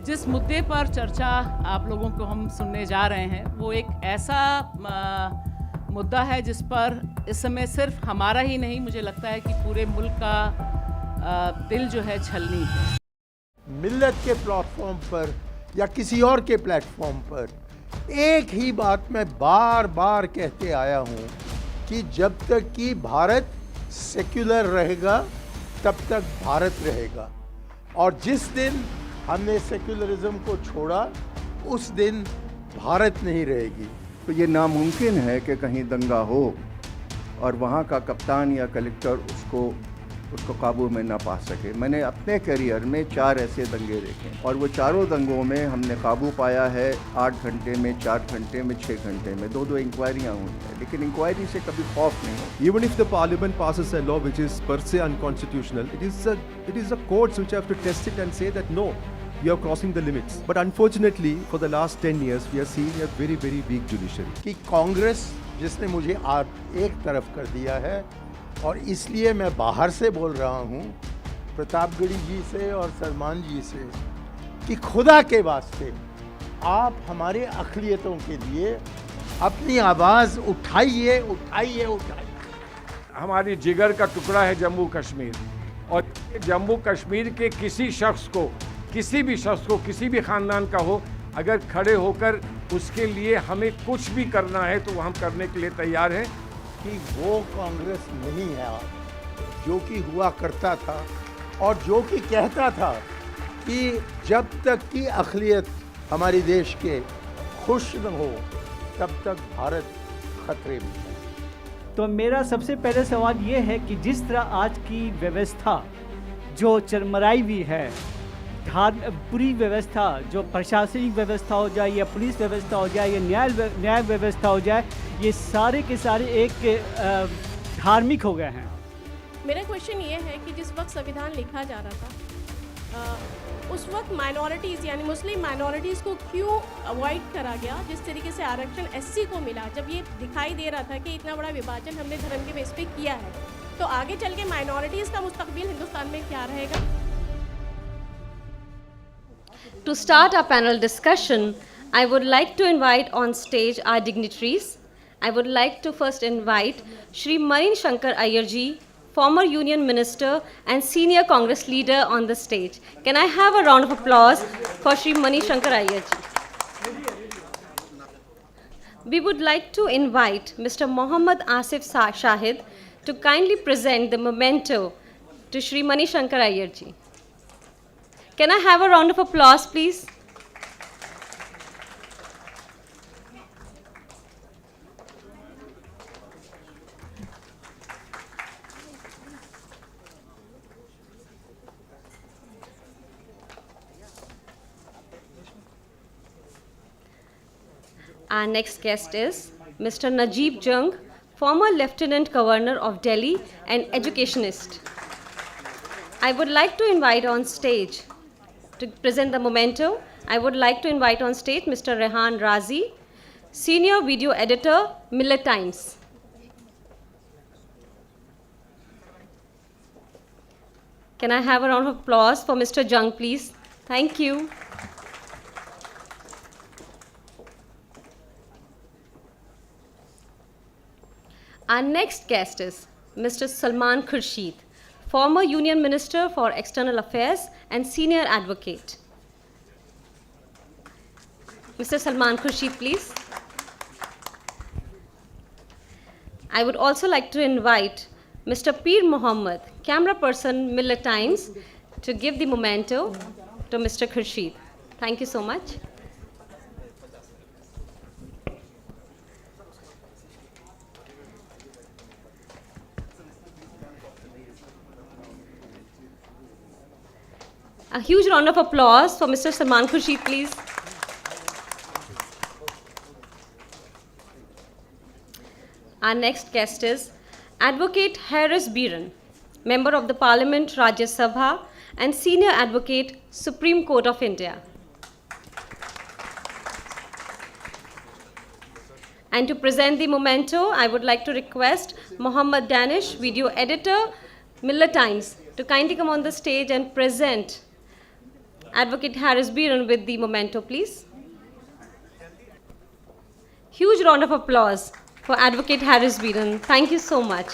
जिस मुद्दे पर चर्चा आप लोगों को हम सुनने जा रहे हैं वो एक ऐसा मुद्दा है जिस पर इस समय सिर्फ हमारा ही नहीं, मुझे लगता है कि पूरे मुल्क का दिल जो है छलनी है। मिल्लत के प्लेटफॉर्म पर या किसी और के प्लेटफॉर्म पर एक ही बात मैं बार बार कहते आया हूँ कि जब तक कि भारत सेक्युलर रहेगा तब तक भारत रहेगा, और जिस दिन हमने सेक्युलरिज्म को छोड़ा उस दिन भारत नहीं रहेगी। तो ये नामुमकिन है कि कहीं दंगा हो और वहाँ का कप्तान या कलेक्टर उसको काबू में ना पा सके। मैंने अपने करियर में 4 ऐसे दंगे देखे और वो चारों दंगों में हमने काबू पाया है 8 घंटे में, 4 घंटे में, 6 घंटे में। 2-2 इंक्वायरियाँ हुई हैं, लेकिन इंक्वायरी से कभी खौफ नहीं हो। Even if the parliament passes a law which is per se unconstitutional, it is the courts which have to test it and say that no, you are crossing the limits. But unfortunately, for the last 10 years, we are seeing a very, very weak judiciary. कि कांग्रेस जिसने मुझे एक तरफ कर दिया है, और इसलिए मैं बाहर से बोल रहा हूँ प्रतापगढ़ी जी से और सलमान जी से कि खुदा के वास्ते आप हमारे अक़लियतों के लिए अपनी आवाज़ उठाइए, उठाइए, उठाइए। हमारी जिगर का टुकड़ा है जम्मू कश्मीर, और जम्मू कश्मीर के किसी शख्स को, किसी भी शख्स को, किसी भी ख़ानदान का हो, अगर खड़े होकर उसके लिए हमें कुछ भी करना है तो हम करने के लिए तैयार हैं। कि वो कांग्रेस नहीं है जो कि हुआ करता था और जो कि कहता था कि जब तक कि अक़लियत हमारे देश के खुश न हो तब तक भारत खतरे में है। तो मेरा सबसे पहले सवाल ये है कि जिस तरह आज की व्यवस्था जो चरमराई हुई है, पूरी व्यवस्था, जो प्रशासनिक व्यवस्था हो जाए या पुलिस व्यवस्था हो जाए या न्याय व्यवस्था हो जाए, ये सारे के सारे एक धार्मिक हो गए हैं। मेरा क्वेश्चन ये है कि जिस वक्त संविधान लिखा जा रहा था उस वक्त माइनॉरिटीज़ यानी मुस्लिम माइनॉरिटीज़ को क्यों अवॉइड करा गया? जिस तरीके से आरक्षण एससी को मिला, जब ये दिखाई दे रहा था कि इतना बड़ा विभाजन हमने धर्म के बेस पे किया है, तो आगे चल के माइनॉरिटीज़ का मुस्तकबिल हिंदुस्तान में क्या रहेगा? To start our panel discussion, I would like to invite on stage our dignitaries. I would like to first invite Shri Mani Shankar Iyer ji, former Union Minister and senior Congress leader on the stage. Can I have a round of applause for Shri Mani Shankar Iyer ji? We would like to invite Mr. Mohammad Asif Shahid to kindly present the memento to Shri Mani Shankar Iyer ji. Can I have a round of applause, please? Our next guest is Mr. Najib Jung, former Lieutenant Governor of Delhi and educationist. I would like to invite on stage to present the memento. I would like to invite on stage Mr. Rehan Razi, senior video editor, Millet Times. Can I have a round of applause for Mr. Jung, please? Thank you. Our next guest is Mr. Salman Khurshid, former Union Minister for External Affairs and senior advocate. Mr. Salman Khurshid, please. I would also like to invite Mr. Peer Mohammed, camera person, Millet Times, to give the memento to Mr. Khurshid. Thank you so much. A huge round of applause for Mr. Salman Khurshid, please. Our next guest is Advocate Harris Biran, Member of the Parliament, Rajya Sabha, and Senior Advocate, Supreme Court of India. And to present the memento, I would like to request Mohammed Danish, Video Editor, Millet Times, to kindly come on the stage and present Advocate Harris Biran with the memento, please. Huge round of applause for Advocate Harris Biran. Thank you so much.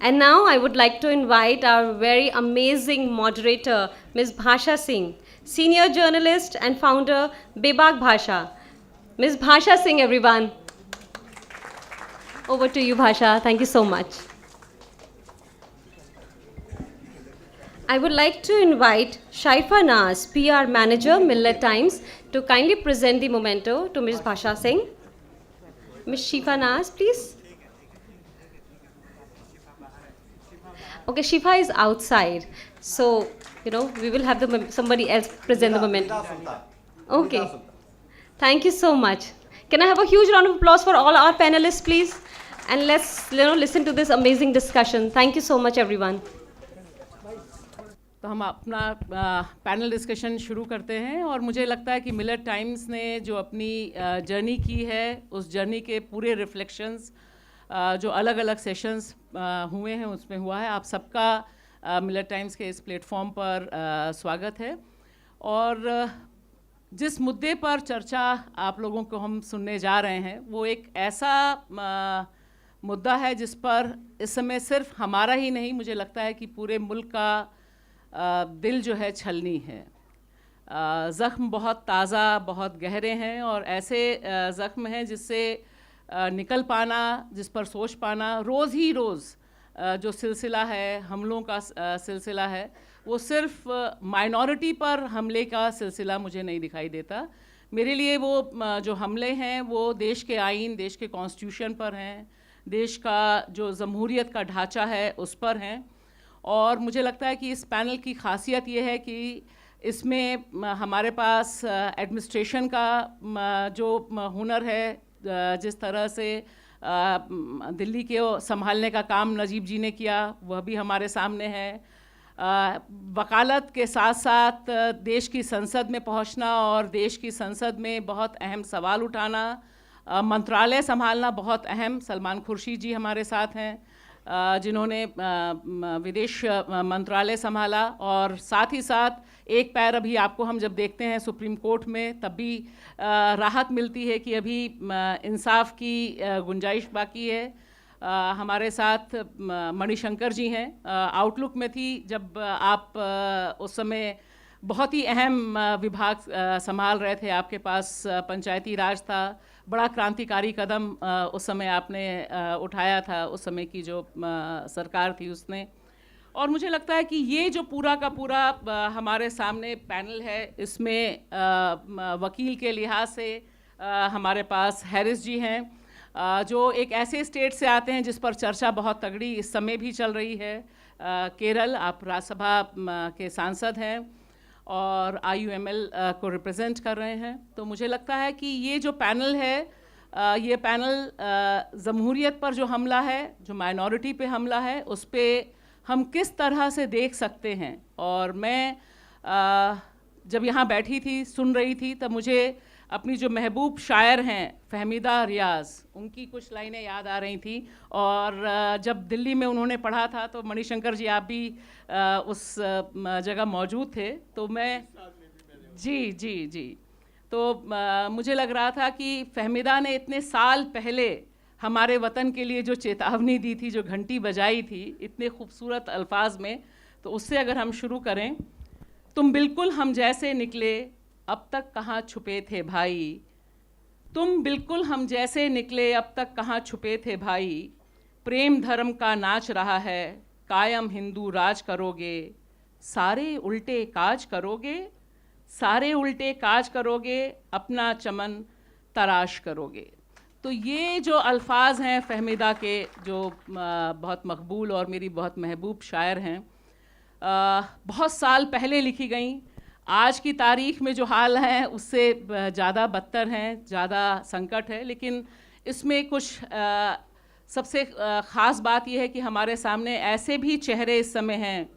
And now I would like to invite our very amazing moderator, Ms. Bhasha Singh, senior journalist and founder, Bebak Bhasha. Ms. Bhasha Singh, everyone. Over to you, Bhasha. Thank you so much. I would like to invite Shaifa Naz, PR Manager, Millet Times, to kindly present the memento to Ms. Bhasha Singh. Ms. Shifa Naz, please. Okay, Shifa is outside, so we will have somebody else present the memento. Okay. Thank you so much. Can I have a huge round of applause for all our panelists, please? And let's listen to this amazing discussion. Thank you so much, everyone. तो हम अपना panel discussion शुरू करते हैं और मुझे लगता है कि मिलेट टाइम्स ने जो अपनी जर्नी की है उस जर्नी के पूरे रिफ्लेक्शंस जो अलग अलग सेशंस हुए हैं उसमें हुआ है। आप सबका मिलेट टाइम्स के इस प्लेटफॉर्म पर स्वागत है। और जिस मुद्दे पर चर्चा आप लोगों को हम सुनने जा रहे हैं वो एक ऐसा मुद्दा है जिस पर इस समय सिर्फ हमारा ही नहीं, मुझे लगता है कि पूरे मुल्क का दिल जो है छलनी है। ज़ख्म बहुत ताज़ा, बहुत गहरे हैं और ऐसे ज़ख्म हैं जिससे निकल पाना, जिस पर सोच पाना, रोज़ ही रोज़ जो सिलसिला है, हमलों का सिलसिला है, वो सिर्फ माइनॉरिटी पर हमले का सिलसिला मुझे नहीं दिखाई देता। मेरे लिए वो जो हमले हैं वो देश के आइन, देश के कॉन्स्टिट्यूशन पर हैं, देश का जो जमहूरियत का ढांचा है उस पर हैं। और मुझे लगता है कि इस पैनल की खासियत ये है कि इसमें हमारे पास एडमिनिस्ट्रेशन का जो हुनर है, जिस तरह से दिल्ली के संभालने का काम नजीब जी ने किया वह भी हमारे सामने है। वकालत के साथ साथ देश की संसद में पहुंचना और देश की संसद में बहुत अहम सवाल उठाना, मंत्रालय संभालना बहुत अहम। सलमान खुर्शीद जी हमारे साथ हैं जिन्होंने विदेश मंत्रालय संभाला और साथ ही साथ एक पैर अभी आपको हम जब देखते हैं सुप्रीम कोर्ट में तब भी राहत मिलती है कि अभी इंसाफ की गुंजाइश बाकी है। हमारे साथ मणिशंकर जी हैं, आउटलुक में थी जब आप उस समय बहुत ही अहम विभाग संभाल रहे थे, आपके पास पंचायती राज था, बड़ा क्रांतिकारी कदम उस समय आपने उठाया था, उस समय की जो सरकार थी उसने। और मुझे लगता है कि ये जो पूरा का पूरा हमारे सामने पैनल है इसमें वकील के लिहाज से हमारे पास हैरिस जी हैं जो एक ऐसे स्टेट से आते हैं जिस पर चर्चा बहुत तगड़ी इस समय भी चल रही है। केरल, आप राज्यसभा के सांसद हैं और IUML को रिप्रेजेंट कर रहे हैं। तो मुझे लगता है कि ये जो पैनल है ये पैनल जमहूरियत पर जो हमला है, जो माइनॉरिटी पे हमला है, उस पे हम किस तरह से देख सकते हैं। और मैं जब यहाँ बैठी थी, सुन रही थी, तब मुझे अपनी जो महबूब शायर हैं फहमीदा रियाज़, उनकी कुछ लाइनें याद आ रही थी। और जब दिल्ली में उन्होंने पढ़ा था तो मणिशंकर जी आप भी उस जगह मौजूद थे, तो मैं जी तो मुझे लग रहा था कि फहमीदा ने इतने साल पहले हमारे वतन के लिए जो चेतावनी दी थी, जो घंटी बजाई थी इतने खूबसूरत अल्फाज में, तो उससे अगर हम शुरू करें, तुम बिल्कुल हम जैसे निकले अब तक कहाँ छुपे थे भाई, तुम बिल्कुल हम जैसे निकले अब तक कहाँ छुपे थे भाई, प्रेम धर्म का नाच रहा है कायम हिंदू राज करोगे, सारे उल्टे काज करोगे, सारे उल्टे काज करोगे, अपना चमन तराश करोगे। तो ये जो अल्फाज हैं फहमीदा के, जो बहुत मकबूल और मेरी बहुत महबूब शायर हैं, बहुत साल पहले लिखी गई, आज की तारीख में जो हाल हैं उससे ज़्यादा बदतर हैं, ज़्यादा संकट है। लेकिन इसमें कुछ सबसे ख़ास बात यह है कि हमारे सामने ऐसे भी चेहरे इस समय हैं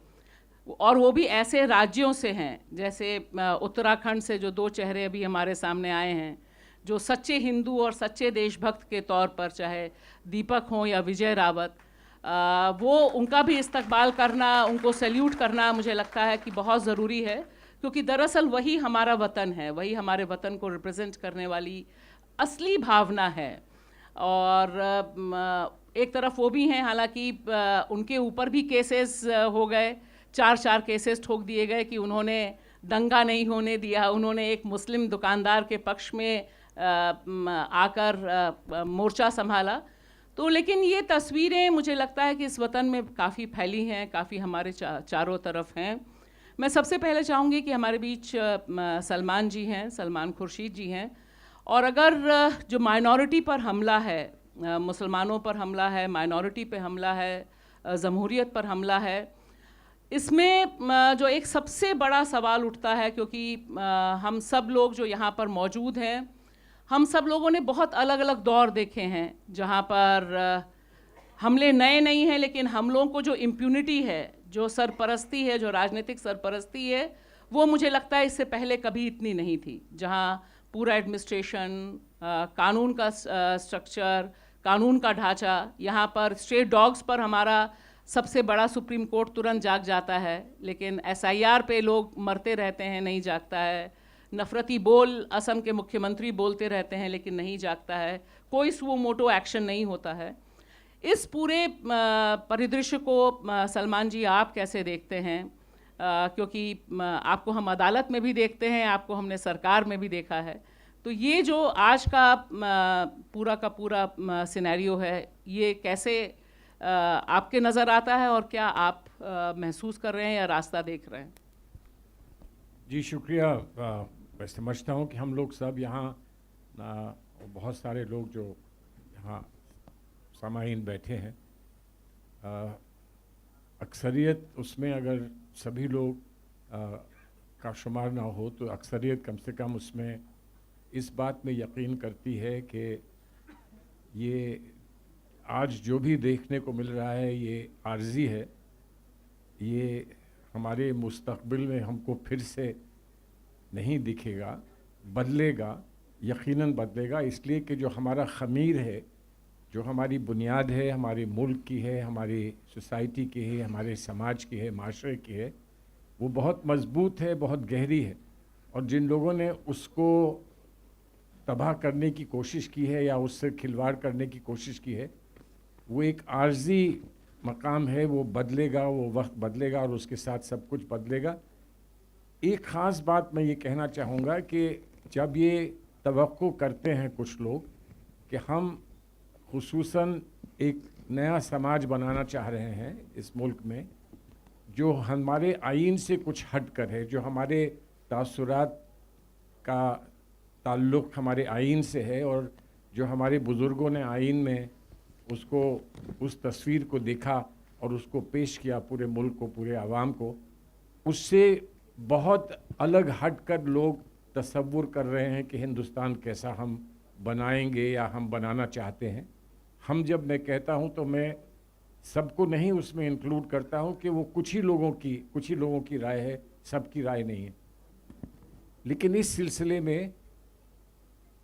और वो भी ऐसे राज्यों से हैं, जैसे उत्तराखंड से जो 2 चेहरे अभी हमारे सामने आए हैं, जो सच्चे हिंदू और सच्चे देशभक्त के तौर पर, चाहे दीपक हों या विजय रावत, वो उनका भी इस्तकबाल करना, उनको सैल्यूट करना मुझे लगता है कि बहुत ज़रूरी है। क्योंकि दरअसल वही हमारा वतन है, वही हमारे वतन को रिप्रेजेंट करने वाली असली भावना है। और एक तरफ वो भी हैं, हालांकि उनके ऊपर भी केसेस हो गए, 4 केसेस ठोक दिए गए कि उन्होंने दंगा नहीं होने दिया, उन्होंने एक मुस्लिम दुकानदार के पक्ष में आकर मोर्चा संभाला। तो लेकिन ये तस्वीरें मुझे लगता है कि इस वतन में काफ़ी फैली हैं, काफ़ी हमारे चारों तरफ हैं। मैं सबसे पहले चाहूँगी कि हमारे बीच सलमान जी हैं, सलमान खुर्शीद जी हैं, और अगर जो माइनॉरिटी पर हमला है, मुसलमानों पर हमला है, माइनॉरिटी पे हमला है, जमहूरियत पर हमला है, इसमें जो एक सबसे बड़ा सवाल उठता है, क्योंकि हम सब लोग जो यहाँ पर मौजूद हैं, हम सब लोगों ने बहुत अलग अलग दौर देखे हैं जहाँ पर हमले नए नहीं हैं, लेकिन हमलों को जो इम्प्यूनिटी है, जो सरपरस्ती है, जो राजनीतिक सरपरस्ती है, वो मुझे लगता है इससे पहले कभी इतनी नहीं थी। जहाँ पूरा एडमिनिस्ट्रेशन, कानून का स्ट्रक्चर, कानून का ढांचा, यहाँ पर स्ट्रे डॉग्स पर हमारा सबसे बड़ा सुप्रीम कोर्ट तुरंत जाग जाता है, लेकिन SIR पे लोग मरते रहते हैं, नहीं जागता है। नफरती बोल असम के मुख्यमंत्री बोलते रहते हैं, लेकिन नहीं जागता है। कोई सुओ मोटो एक्शन नहीं होता है। इस पूरे परिदृश्य को सलमान जी आप कैसे देखते हैं? क्योंकि आपको हम अदालत में भी देखते हैं, आपको हमने सरकार में भी देखा है। तो ये जो आज का पूरा सिनेरियो है, ये कैसे आपके नज़र आता है, और क्या आप महसूस कर रहे हैं या रास्ता देख रहे हैं? जी शुक्रिया। मैं समझता हूँ कि हम लोग सब यहाँ, बहुत सारे लोग जो यहाँ सामाईन बैठे हैं, अक्सरियत उसमें अगर सभी लोग का शुमार ना हो तो अक्सरियत कम से कम उसमें इस बात में यकीन करती है कि ये आज जो भी देखने को मिल रहा है ये आर्जी है, ये हमारे मुस्तक़बिल में हमको फिर से नहीं दिखेगा, बदलेगा, यकीनन बदलेगा। इसलिए कि जो हमारा ख़मीर है, जो हमारी बुनियाद है, हमारे मुल्क की है, हमारी सोसाइटी की है, हमारे समाज की है, माशरे की है, वो बहुत मज़बूत है, बहुत गहरी है। और जिन लोगों ने उसको तबाह करने की कोशिश की है या उससे खिलवाड़ करने की कोशिश की है, वो एक आर्जी मकाम है, वो बदलेगा, वो वक्त बदलेगा और उसके साथ सब कुछ बदलेगा। एक ख़ास बात मैं ये कहना चाहूँगा कि जब ये तवक्को करते हैं कुछ लोग कि हम खुसूसन एक नया समाज बनाना चाह रहे हैं इस मुल्क में, जो हमारे आइन से कुछ हट कर है, जो हमारे तासुरात का ताल्लुक़ हमारे आइन से है, और जो हमारे बुज़ुर्गों ने आइन में उसको, उस तस्वीर को देखा और उसको पेश किया पूरे मुल्क को, पूरे आवाम को, उससे बहुत अलग हट कर लोग तसव्वुर कर रहे हैं कि हिंदुस्तान कैसा हम बनाएंगे या हम बनाना चाहते हैं। हम जब मैं कहता हूं तो मैं सबको नहीं उसमें इंक्लूड करता हूं कि वो कुछ ही लोगों की राय है, सबकी राय नहीं है। लेकिन इस सिलसिले में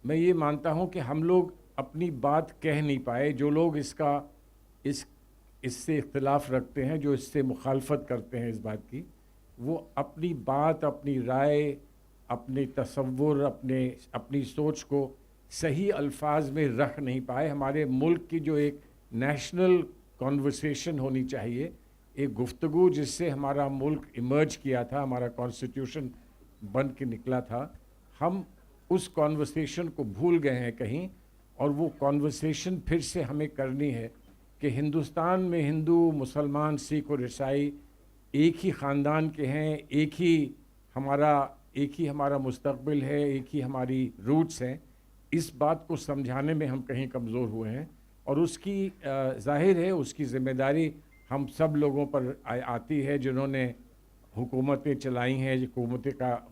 मैं ये मानता हूं कि हम लोग अपनी बात कह नहीं पाए। जो लोग इससे इख्तिलाफ रखते हैं, जो इससे मुखालफत करते हैं इस बात की, वो अपनी बात, अपनी राय, अपने तसव्वुर, अपनी सोच को सही अल्फाज में रख नहीं पाए। हमारे मुल्क की जो एक नेशनल कॉन्वर्सेशन होनी चाहिए, एक गुफ्तगू जिससे हमारा मुल्क इमर्ज किया था, हमारा कॉन्स्टिट्यूशन बन के निकला था, हम उस कॉन्वर्सेशन को भूल गए हैं कहीं। और वो कॉन्वर्सेशन फिर से हमें करनी है कि हिंदुस्तान में हिंदू, मुसलमान, सिख और ईसाई एक ही ख़ानदान के हैं, एक ही हमारा मुस्तक़बिल है, एक ही हमारी रूट्स हैं। इस बात को समझाने में हम कहीं कमज़ोर हुए हैं, और उसकी ज़ाहिर है उसकी ज़िम्मेदारी हम सब लोगों पर आती है, जिन्होंने हुकूमतें चलाई हैं,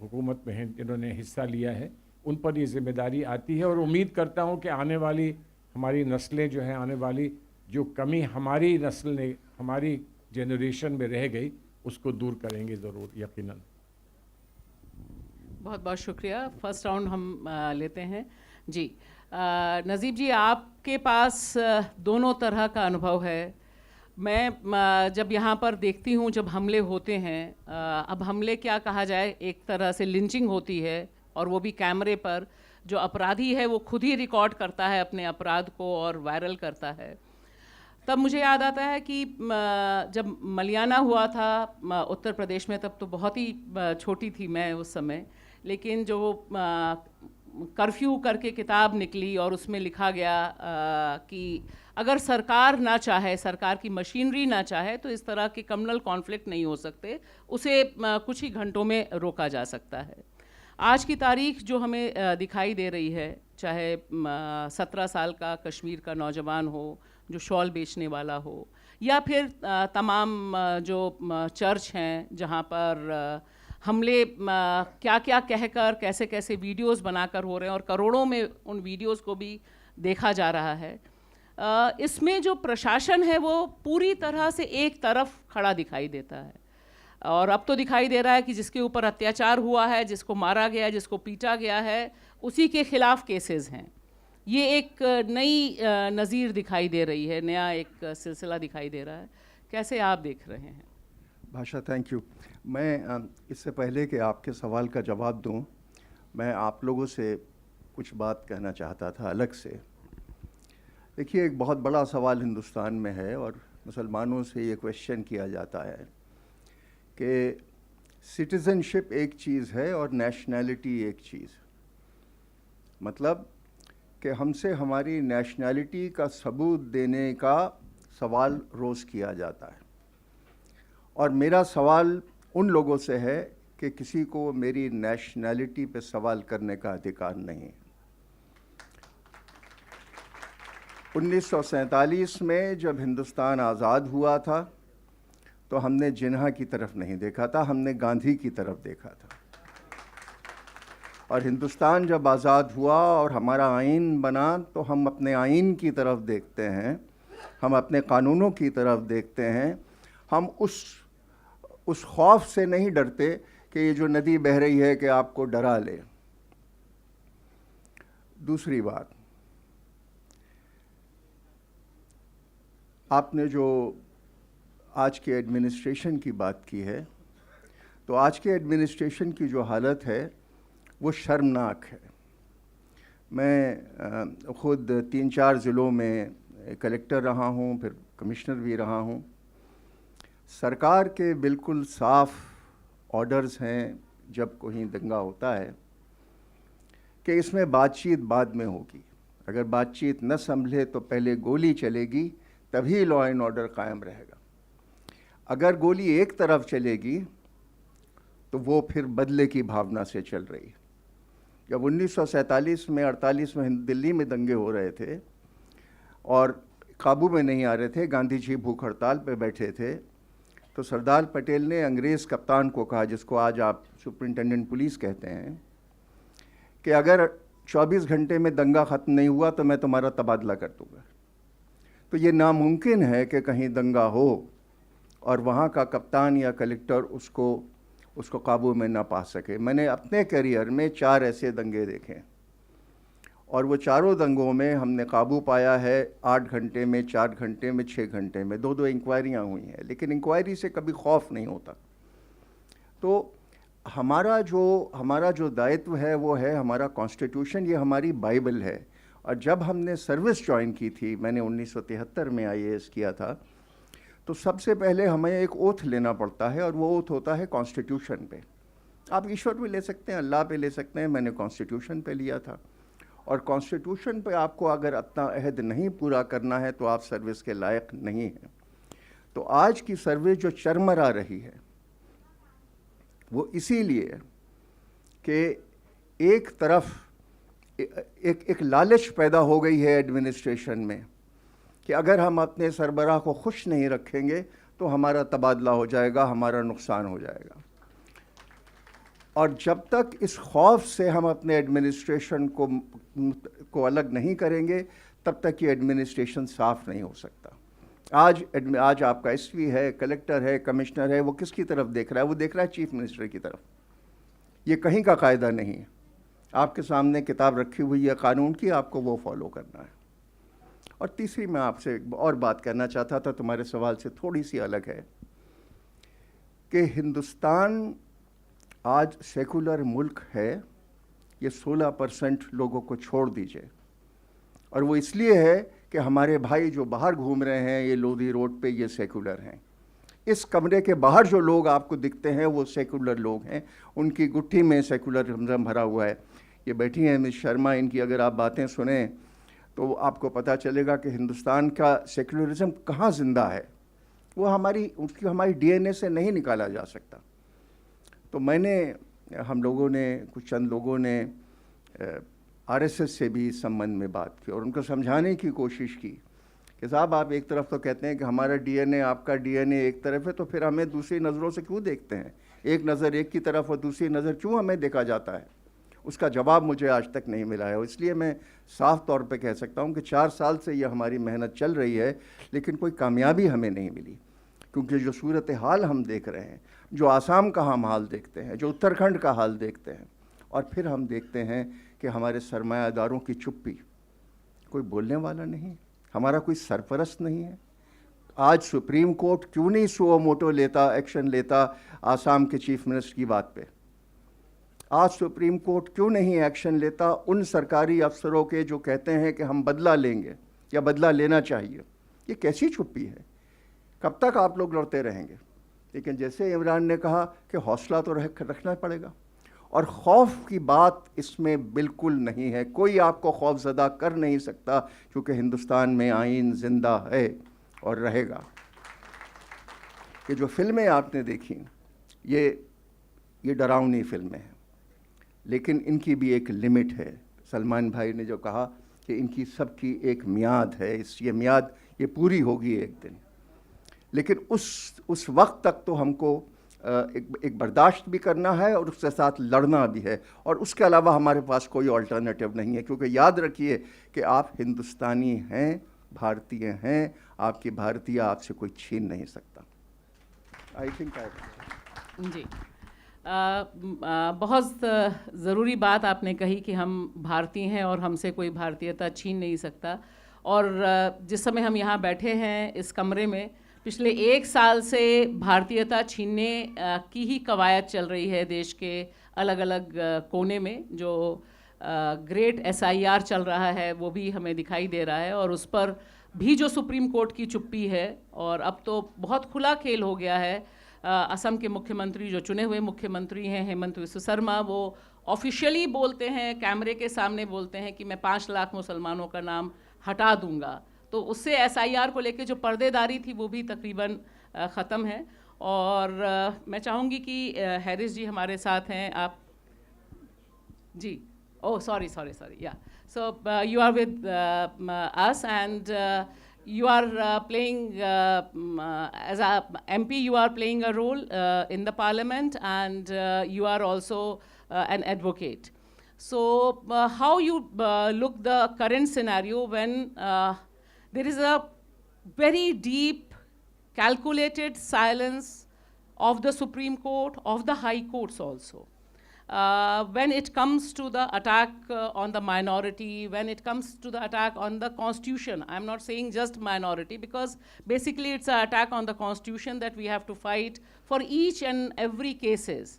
हुकूमत में हैं, जिन्होंने हिस्सा लिया है, उन पर ये ज़िम्मेदारी आती है। और उम्मीद करता हूँ कि आने वाली हमारी नस्लें जो हैं, आने वाली जो कमी हमारी नस्ल ने, हमारी जनरेशन में रह गई, उसको दूर करेंगे ज़रूर, यकीनन। बहुत बहुत शुक्रिया। फर्स्ट राउंड हम लेते हैं जी। नज़ीब जी, आपके पास दोनों तरह का अनुभव है। मैं जब यहाँ पर देखती हूँ जब हमले होते हैं, अब हमले क्या कहा जाए, एक तरह से लिंचिंग होती है और वो भी कैमरे पर। जो अपराधी है वो खुद ही रिकॉर्ड करता है अपने अपराध को और वायरल करता है। तब मुझे याद आता है कि जब मलियाना हुआ था उत्तर प्रदेश में, तब तो बहुत ही छोटी थी मैं उस समय, लेकिन जो कर्फ्यू करके किताब निकली और उसमें लिखा गया कि अगर सरकार ना चाहे, सरकार की मशीनरी ना चाहे, तो इस तरह के कम्युनल कॉन्फ्लिक्ट नहीं हो सकते, उसे कुछ ही घंटों में रोका जा सकता है। आज की तारीख जो हमें दिखाई दे रही है, चाहे 17 साल का कश्मीर का नौजवान हो जो शॉल बेचने वाला हो, या फिर तमाम जो चर्च हैं जहाँ पर हमले क्या क्या कहकर कैसे कैसे वीडियोस बनाकर हो रहे हैं और करोड़ों में उन वीडियोस को भी देखा जा रहा है। इसमें जो प्रशासन है वो पूरी तरह से एक तरफ खड़ा दिखाई देता है। और अब तो दिखाई दे रहा है कि जिसके ऊपर अत्याचार हुआ है, जिसको मारा गया, जिसको पीटा गया है, उसी के खिलाफ केसेस हैं। ये एक नई नज़ीर दिखाई दे रही है, नया एक सिलसिला दिखाई दे रहा है। कैसे आप देख रहे हैं? भाषा, थैंक यू। मैं इससे पहले कि आपके सवाल का जवाब दूं, मैं आप लोगों से कुछ बात कहना चाहता था अलग से। देखिए, एक बहुत बड़ा सवाल हिंदुस्तान में है और मुसलमानों से ये क्वेश्चन किया जाता है कि सिटीज़नशिप एक चीज़ है और नेशनैलिटी एक चीज़। मतलब कि हमसे हमारी नेशनैलिटी का सबूत देने का सवाल रोज़ किया जाता है, और मेरा सवाल उन लोगों से है कि किसी को मेरी नेशनैलिटी पे सवाल करने का अधिकार नहीं। 1947 में जब हिंदुस्तान आज़ाद हुआ था तो हमने जिन्ना की तरफ नहीं देखा था, हमने गांधी की तरफ देखा था। और हिंदुस्तान जब आज़ाद हुआ और हमारा आइन बना तो हम अपने आइन की तरफ देखते हैं, हम अपने कानूनों की तरफ देखते हैं। हम उस खौफ से नहीं डरते कि ये जो नदी बह रही है कि आपको डरा ले। दूसरी बात, आपने जो आज के एडमिनिस्ट्रेशन की बात की है, तो आज के एडमिनिस्ट्रेशन की जो हालत है वो शर्मनाक है। मैं ख़ुद 3-4 ज़िलों में कलेक्टर रहा हूँ, फिर कमिश्नर भी रहा हूँ। सरकार के बिल्कुल साफ़ ऑर्डर्स हैं जब कोई दंगा होता है कि इसमें बातचीत बाद में होगी, अगर बातचीत न संभले तो पहले गोली चलेगी, तभी लॉ एंड ऑर्डर कायम रहेगा। अगर गोली एक तरफ चलेगी तो वो फिर बदले की भावना से चल रही है। जब 1947 में 48 में दिल्ली में दंगे हो रहे थे और काबू में नहीं आ रहे थे, गांधी जी भूख हड़ताल पे बैठे थे, तो सरदार पटेल ने अंग्रेज़ कप्तान को कहा, जिसको आज आप सुपरिंटेंडेंट पुलिस कहते हैं, कि अगर 24 घंटे में दंगा ख़त्म नहीं हुआ तो मैं तुम्हारा तबादला कर दूँगा। तो ये नामुमकिन है कि कहीं दंगा हो और वहाँ का कप्तान या कलेक्टर उसको काबू में ना पा सके। मैंने अपने करियर में 4 ऐसे दंगे देखे और वो चारों दंगों में हमने काबू पाया है 8 घंटे में, 4 घंटे में, 6 घंटे में। 2-2 इंक्वायरियाँ हुई हैं, लेकिन इंक्वायरी से कभी खौफ नहीं होता। तो हमारा जो दायित्व है वो है हमारा कॉन्स्टिट्यूशन, ये हमारी बाइबल है। और जब हमने सर्विस ज्वाइन की थी, मैंने 1973 में IAS किया था, तो सबसे पहले हमें एक ओथ लेना पड़ता है और वो ओथ होता है कॉन्स्टिट्यूशन पे। आप ईश्वर पे ले सकते हैं, अल्लाह पे ले सकते हैं, मैंने कॉन्स्टिट्यूशन पे लिया था। और कॉन्स्टिट्यूशन पे आपको अगर अपना अहद नहीं पूरा करना है तो आप सर्विस के लायक नहीं हैं। तो आज की सर्विस जो चरमरा रही है वो इसीलिए कि एक तरफ एक लालच पैदा हो गई है एडमिनिस्ट्रेशन में कि अगर हम अपने सरबराह को खुश नहीं रखेंगे तो हमारा तबादला हो जाएगा, हमारा नुकसान हो जाएगा। और जब तक इस खौफ से हम अपने एडमिनिस्ट्रेशन को अलग नहीं करेंगे, तब तक ये एडमिनिस्ट्रेशन साफ़ नहीं हो सकता। आज आपका एसपी है, कलेक्टर है, कमिश्नर है, वो किसकी तरफ देख रहा है? वो देख रहा है चीफ मिनिस्टर की तरफ। ये कहीं का कायदा नहीं है। आपके सामने किताब रखी हुई है कानून की, आपको वो फॉलो करना है। और तीसरी मैं आपसे एक और बात करना चाहता था, तुम्हारे सवाल से थोड़ी सी अलग है, कि हिंदुस्तान आज सेकुलर मुल्क है, ये 16% लोगों को छोड़ दीजिए, और वो इसलिए है कि हमारे भाई जो बाहर घूम रहे हैं ये लोधी रोड पे, ये सेकुलर हैं। इस कमरे के बाहर जो लोग आपको दिखते हैं वो सेकुलर लोग हैं, उनकी गुट्ठी में सेकुलरिज्म भरा हुआ है। ये बैठी हैं मिस शर्मा, इनकी अगर आप बातें सुने तो आपको पता चलेगा कि हिंदुस्तान का सेकुलरिज्म कहाँ ज़िंदा है। वो हमारी डीएनए से नहीं निकाला जा सकता। तो हम लोगों ने, कुछ चंद लोगों ने आरएसएस से भी इस संबंध में बात की और उनको समझाने की कोशिश की कि साहब आप एक तरफ तो कहते हैं कि हमारा डीएनए, आपका डीएनए एक तरफ है, तो फिर हमें दूसरी नज़रों से क्यों देखते हैं? एक नज़र एक की तरफ और दूसरी नज़र क्यों हमें देखा जाता है? उसका जवाब मुझे आज तक नहीं मिला है। इसलिए मैं साफ तौर पे कह सकता हूँ कि 4 साल से यह हमारी मेहनत चल रही है, लेकिन कोई कामयाबी हमें नहीं मिली, क्योंकि जो सूरत हाल हम देख रहे हैं, जो आसाम का हम हाल देखते हैं, जो उत्तराखंड का हाल देखते हैं, और फिर हम देखते हैं कि हमारे सरमायादारों की चुप्पी, कोई बोलने वाला नहीं, हमारा कोई सरपरस्त नहीं है। आज सुप्रीम कोर्ट क्यों नहीं सुओ मोटो लेता, एक्शन लेता आसाम के चीफ मिनिस्टर की बात पे? आज सुप्रीम कोर्ट क्यों नहीं एक्शन लेता उन सरकारी अफसरों के जो कहते हैं कि हम बदला लेंगे या बदला लेना चाहिए? ये कैसी चुप्पी है? कब तक आप लोग लड़ते रहेंगे? लेकिन जैसे इमरान ने कहा कि हौसला तो रखना पड़ेगा, और खौफ की बात इसमें बिल्कुल नहीं है। कोई आपको खौफजदा कर नहीं सकता, क्योंकि हिंदुस्तान में आइन जिंदा है और रहेगा। ये जो फिल्में आपने देखी, ये डरावनी फिल्में हैं, लेकिन इनकी भी एक लिमिट है। सलमान भाई ने जो कहा कि इनकी सबकी एक मियाद है, ये मियाद ये पूरी होगी एक दिन, लेकिन उस वक्त तक तो हमको एक बर्दाश्त भी करना है और उसके साथ लड़ना भी है, और उसके अलावा हमारे पास कोई अल्टरनेटिव नहीं है। क्योंकि याद रखिए कि आप हिंदुस्तानी हैं, भारतीय हैं, आपकी भारतीय आपसे कोई छीन नहीं सकता। आई थिंक जी, बहुत ज़रूरी बात आपने कही कि हम भारतीय हैं और हमसे कोई भारतीयता छीन नहीं सकता। और जिस समय हम यहाँ बैठे हैं इस कमरे में, पिछले 1 साल से भारतीयता छीनने की ही कवायद चल रही है देश के अलग अलग कोने में। जो ग्रेट SIR चल रहा है वो भी हमें दिखाई दे रहा है, और उस पर भी जो सुप्रीम कोर्ट की चुप्पी है, और अब तो बहुत खुला खेल हो गया है। असम के मुख्यमंत्री, जो चुने हुए मुख्यमंत्री हैं, हेमंत विश्व शर्मा, वो ऑफिशियली बोलते हैं, कैमरे के सामने बोलते हैं कि मैं 5 लाख मुसलमानों का नाम हटा दूंगा। तो उससे SIR को लेके जो पर्देदारी थी वो भी तकरीबन ख़त्म है। और मैं चाहूँगी कि हैरिस जी हमारे साथ हैं। आप जी, oh sorry, yeah, so you are with us and you are playing as a MP, you are playing a role in the parliament, and you are also an advocate. So how you look the current scenario when there is a very deep calculated silence of the Supreme Court, of the High Courts also, when it comes to the attack on the minority, when it comes to the attack on the Constitution. I'm not saying just minority, because basically it's an attack on the Constitution that we have to fight for each and every cases.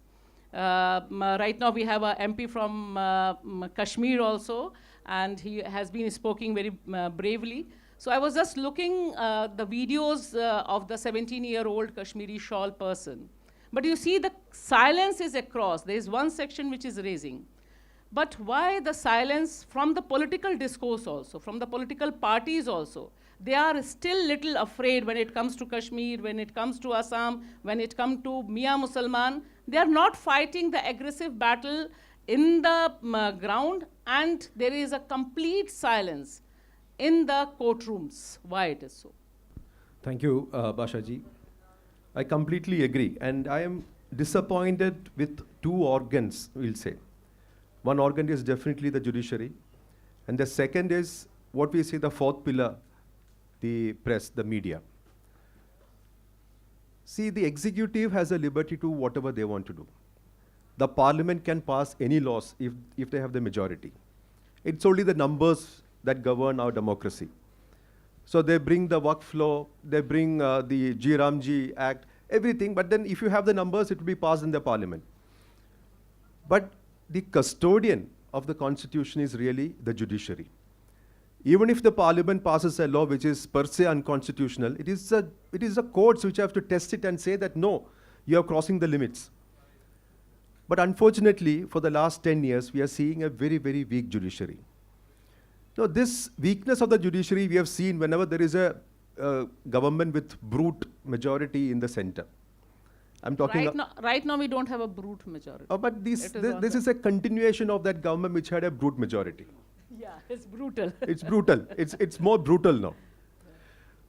Right now we have a MP from Kashmir also, and he has been speaking very bravely. So I was just looking the videos of the 17-year-old Kashmiri shawl person. But you see the silence is across. There is one section which is raising. But why the silence from the political discourse also, from the political parties also? They are still little afraid when it comes to Kashmir, when it comes to Assam, when it comes to Mia Musalman. They are not fighting the aggressive battle in the ground, and there is a complete silence in the courtrooms. Why it is so? Thank you, Basha ji. I completely agree, and I am disappointed with 2 organs, we'll say. One organ is definitely the judiciary, and the second is what we say the 4th pillar, the press, the media. See, the executive has a liberty to whatever they want to do. The parliament can pass any laws if they have the majority. It's only the numbers that govern our democracy. So they bring the Waqf law, they bring the G Ramji Act, everything. But then if you have the numbers, it will be passed in the parliament. But the custodian of the constitution is really the judiciary. Even if the parliament passes a law which is per se unconstitutional, it is the courts which have to test it and say that no, you are crossing the limits. But unfortunately, for the last 10 years, we are seeing a very, very weak judiciary. Now, this weakness of the judiciary we have seen whenever there is a government with brute majority in the center. I'm talking right now we don't have a brute majority. but this is a continuation of that government which had a brute majority. Yeah, it's brutal. It's brutal. It's more brutal now.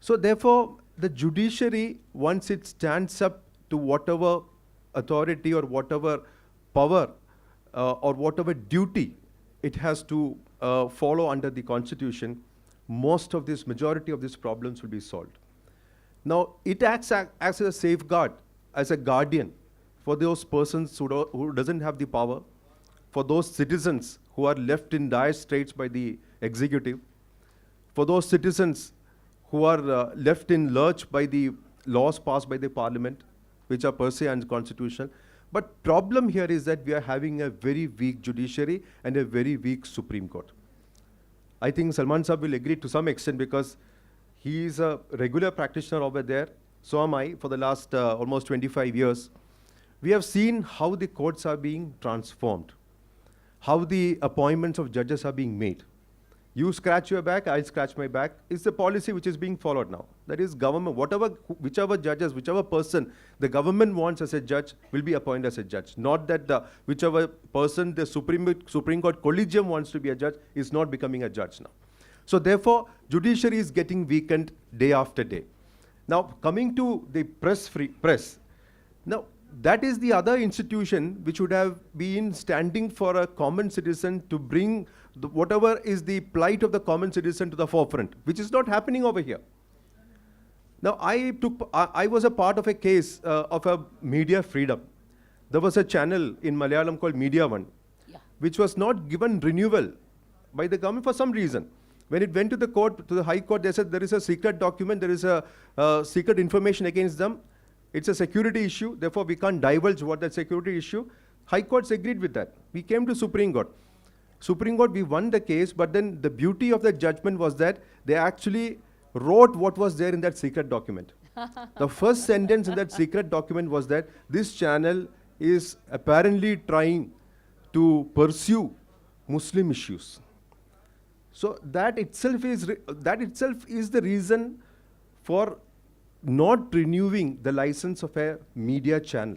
So therefore, the judiciary, once it stands up to whatever authority or whatever power or whatever duty it has to follow under the constitution, most of this, majority of these problems will be solved. Now, it acts as a safeguard, as a guardian for those persons who doesn't have the power, for those citizens who are left in dire straits by the executive, for those citizens who are left in lurch by the laws passed by the parliament, which are per se unconstitutional. But problem here is that we are having a very weak judiciary and a very weak Supreme Court. I think Salman Saab will agree to some extent because he is a regular practitioner over there. So am I for the last almost 25 years. We have seen how the courts are being transformed, how the appointments of judges are being made. You scratch your back, I scratch my back. It's the policy which is being followed now. That is government, whichever judges, whichever person the government wants as a judge will be appointed as a judge. Not that whichever person the Supreme Court collegium wants to be a judge is not becoming a judge now. So therefore, judiciary is getting weakened day after day. Now, coming to the press. Now, that is the other institution which would have been standing for a common citizen to bring whatever is the plight of the common citizen to the forefront, which is not happening over here. Now, I was a part of a case of a media freedom. There was a channel in Malayalam called Media One, which was not given renewal by the government for some reason. When it went to the court, to the High Court, they said there is a secret document, there is a secret information against them. It's a security issue, therefore we can't divulge what that security issue. High Courts agreed with that. We came to Supreme Court. Supreme Court, we won the case, but then the beauty of the judgment was that they actually wrote what was there in that secret document. The first sentence in that secret document was that this channel is apparently trying to pursue Muslim issues. So that itself is the reason for not renewing the license of a media channel.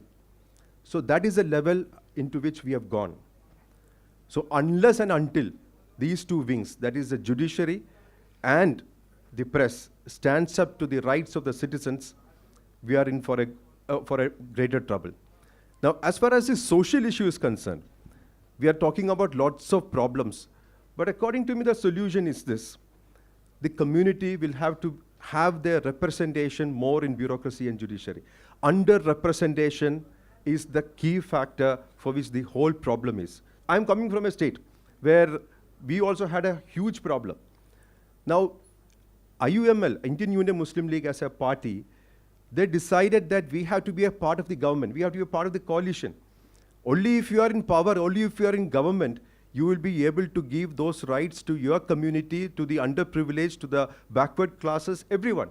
So that is the level into which we have gone. So unless and until these two wings, that is the judiciary and the press, stands up to the rights of the citizens, we are in for a greater trouble. Now, as far as the social issue is concerned, we are talking about lots of problems. But according to me, the solution is this. The community will have to have their representation more in bureaucracy and judiciary. Under-representation is the key factor for which the whole problem is. I'm coming from a state where we also had a huge problem. Now, IUML, Indian Union Muslim League as a party, they decided that we have to be a part of the government. We have to be a part of the coalition. Only if you are in power, only if you are in government, you will be able to give those rights to your community, to the underprivileged, to the backward classes, everyone.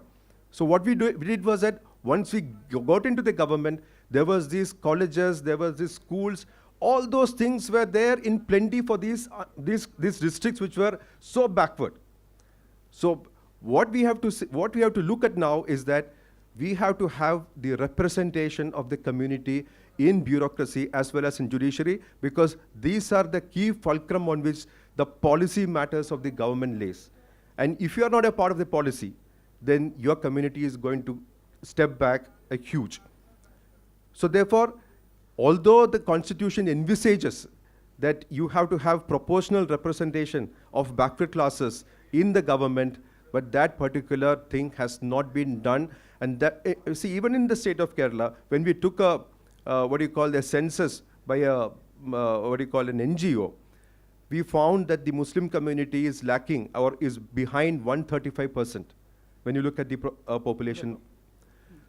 So what we did was that once we got into the government, there was these colleges, there was these schools, all those things were there in plenty for these districts which were so backward. So what we have to look at now is that we have to have the representation of the community in bureaucracy as well as in judiciary, because these are the key fulcrum on which the policy matters of the government lays. And if you are not a part of the policy, then your community is going to step back a huge. So therefore, although the constitution envisages that you have to have proportional representation of backward classes in the government, but that particular thing has not been done. And that, see, even in the state of Kerala, when we took a census by an NGO, we found that the Muslim community is lacking or is behind 135% when you look at the population.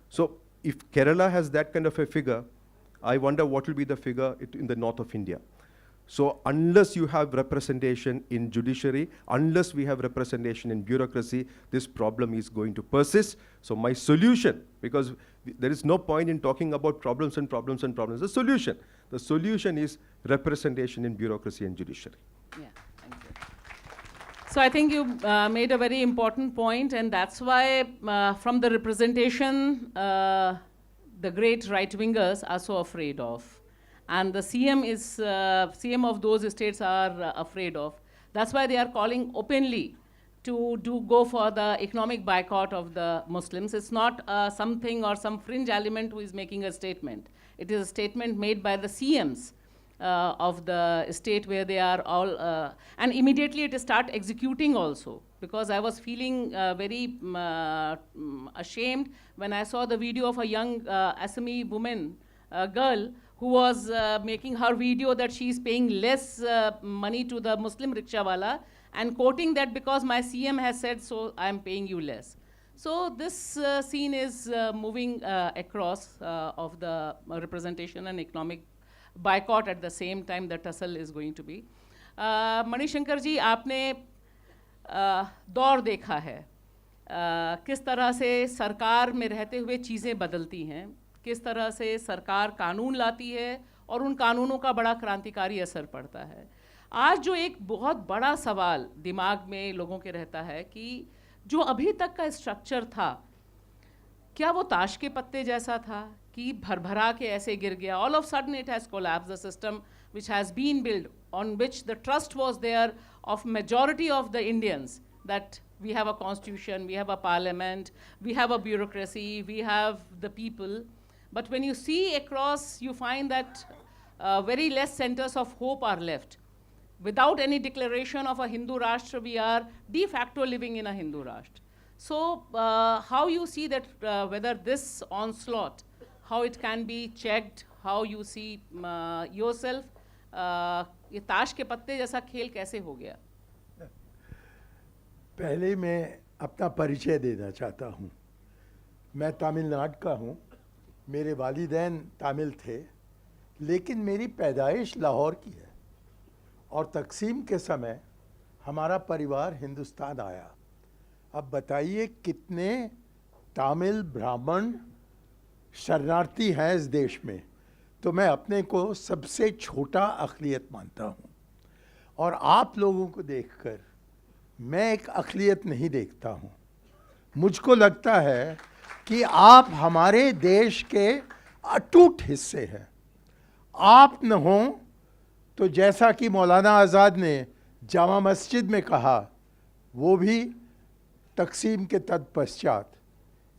So if Kerala has that kind of a figure, I wonder what will be the figure in the north of India. So unless you have representation in judiciary, unless we have representation in bureaucracy, this problem is going to persist. So my solution, because there is no point in talking about problems and problems and problems. The solution is representation in bureaucracy and judiciary. Yeah, thank you. So I think you made a very important point, and that's why from the representation, the great right-wingers are so afraid of. And the CM of those states are afraid of. That's why they are calling openly to go for the economic boycott of the Muslims. It's not something or some fringe element who is making a statement. It is a statement made by the CMs of the state where they are all, and immediately it start executing also. Because I was feeling very ashamed when I saw the video of a young Assami woman, girl, who was making her video that she is paying less money to the Muslim rickshawala and quoting that because my CM has said so, I am paying you less. So this scene is moving across of the representation and economic boycott at the same time the tussle is going to be. Manishankar ji, आपने दौर देखा है किस तरह से सरकार में रहते हुए चीज़ें बदलती हैं, किस तरह से सरकार कानून लाती है और उन कानूनों का बड़ा क्रांतिकारी असर पड़ता है. आज जो एक बहुत बड़ा सवाल दिमाग में लोगों के रहता है कि जो अभी तक का स्ट्रक्चर था, क्या वो ताश के पत्ते जैसा था कि भरभरा के ऐसे गिर गया? All of a sudden it has collapsed. The system which has been built, on which the trust was there of majority of the Indians, that we have a constitution, we have a parliament, we have a bureaucracy, we have the people. But when you see across, you find that very less centers of hope are left. Without any declaration of a Hindu Rashtra, we are de facto living in a Hindu Rashtra. So how you see that whether this onslaught, how it can be checked, how you see yourself, ये ताश के पत्ते जैसा खेल कैसे हो गया? पहले मैं अपना परिचय देना चाहता हूँ. मैं तमिलनाडु का हूँ. मेरे वालिदैन तमिल थे, लेकिन मेरी पैदाइश लाहौर की है और तकसीम के समय हमारा परिवार हिंदुस्तान आया. अब बताइए कितने तमिल ब्राह्मण शरणार्थी हैं इस देश में. तो मैं अपने को सबसे छोटा अक़लियत मानता हूँ और आप लोगों को देखकर मैं एक अक़लियत नहीं देखता हूँ. मुझको लगता है कि आप हमारे देश के अटूट हिस्से हैं. आप न हों तो जैसा कि मौलाना आज़ाद ने जामा मस्जिद में कहा, वो भी तकसीम के तत्पश्चात,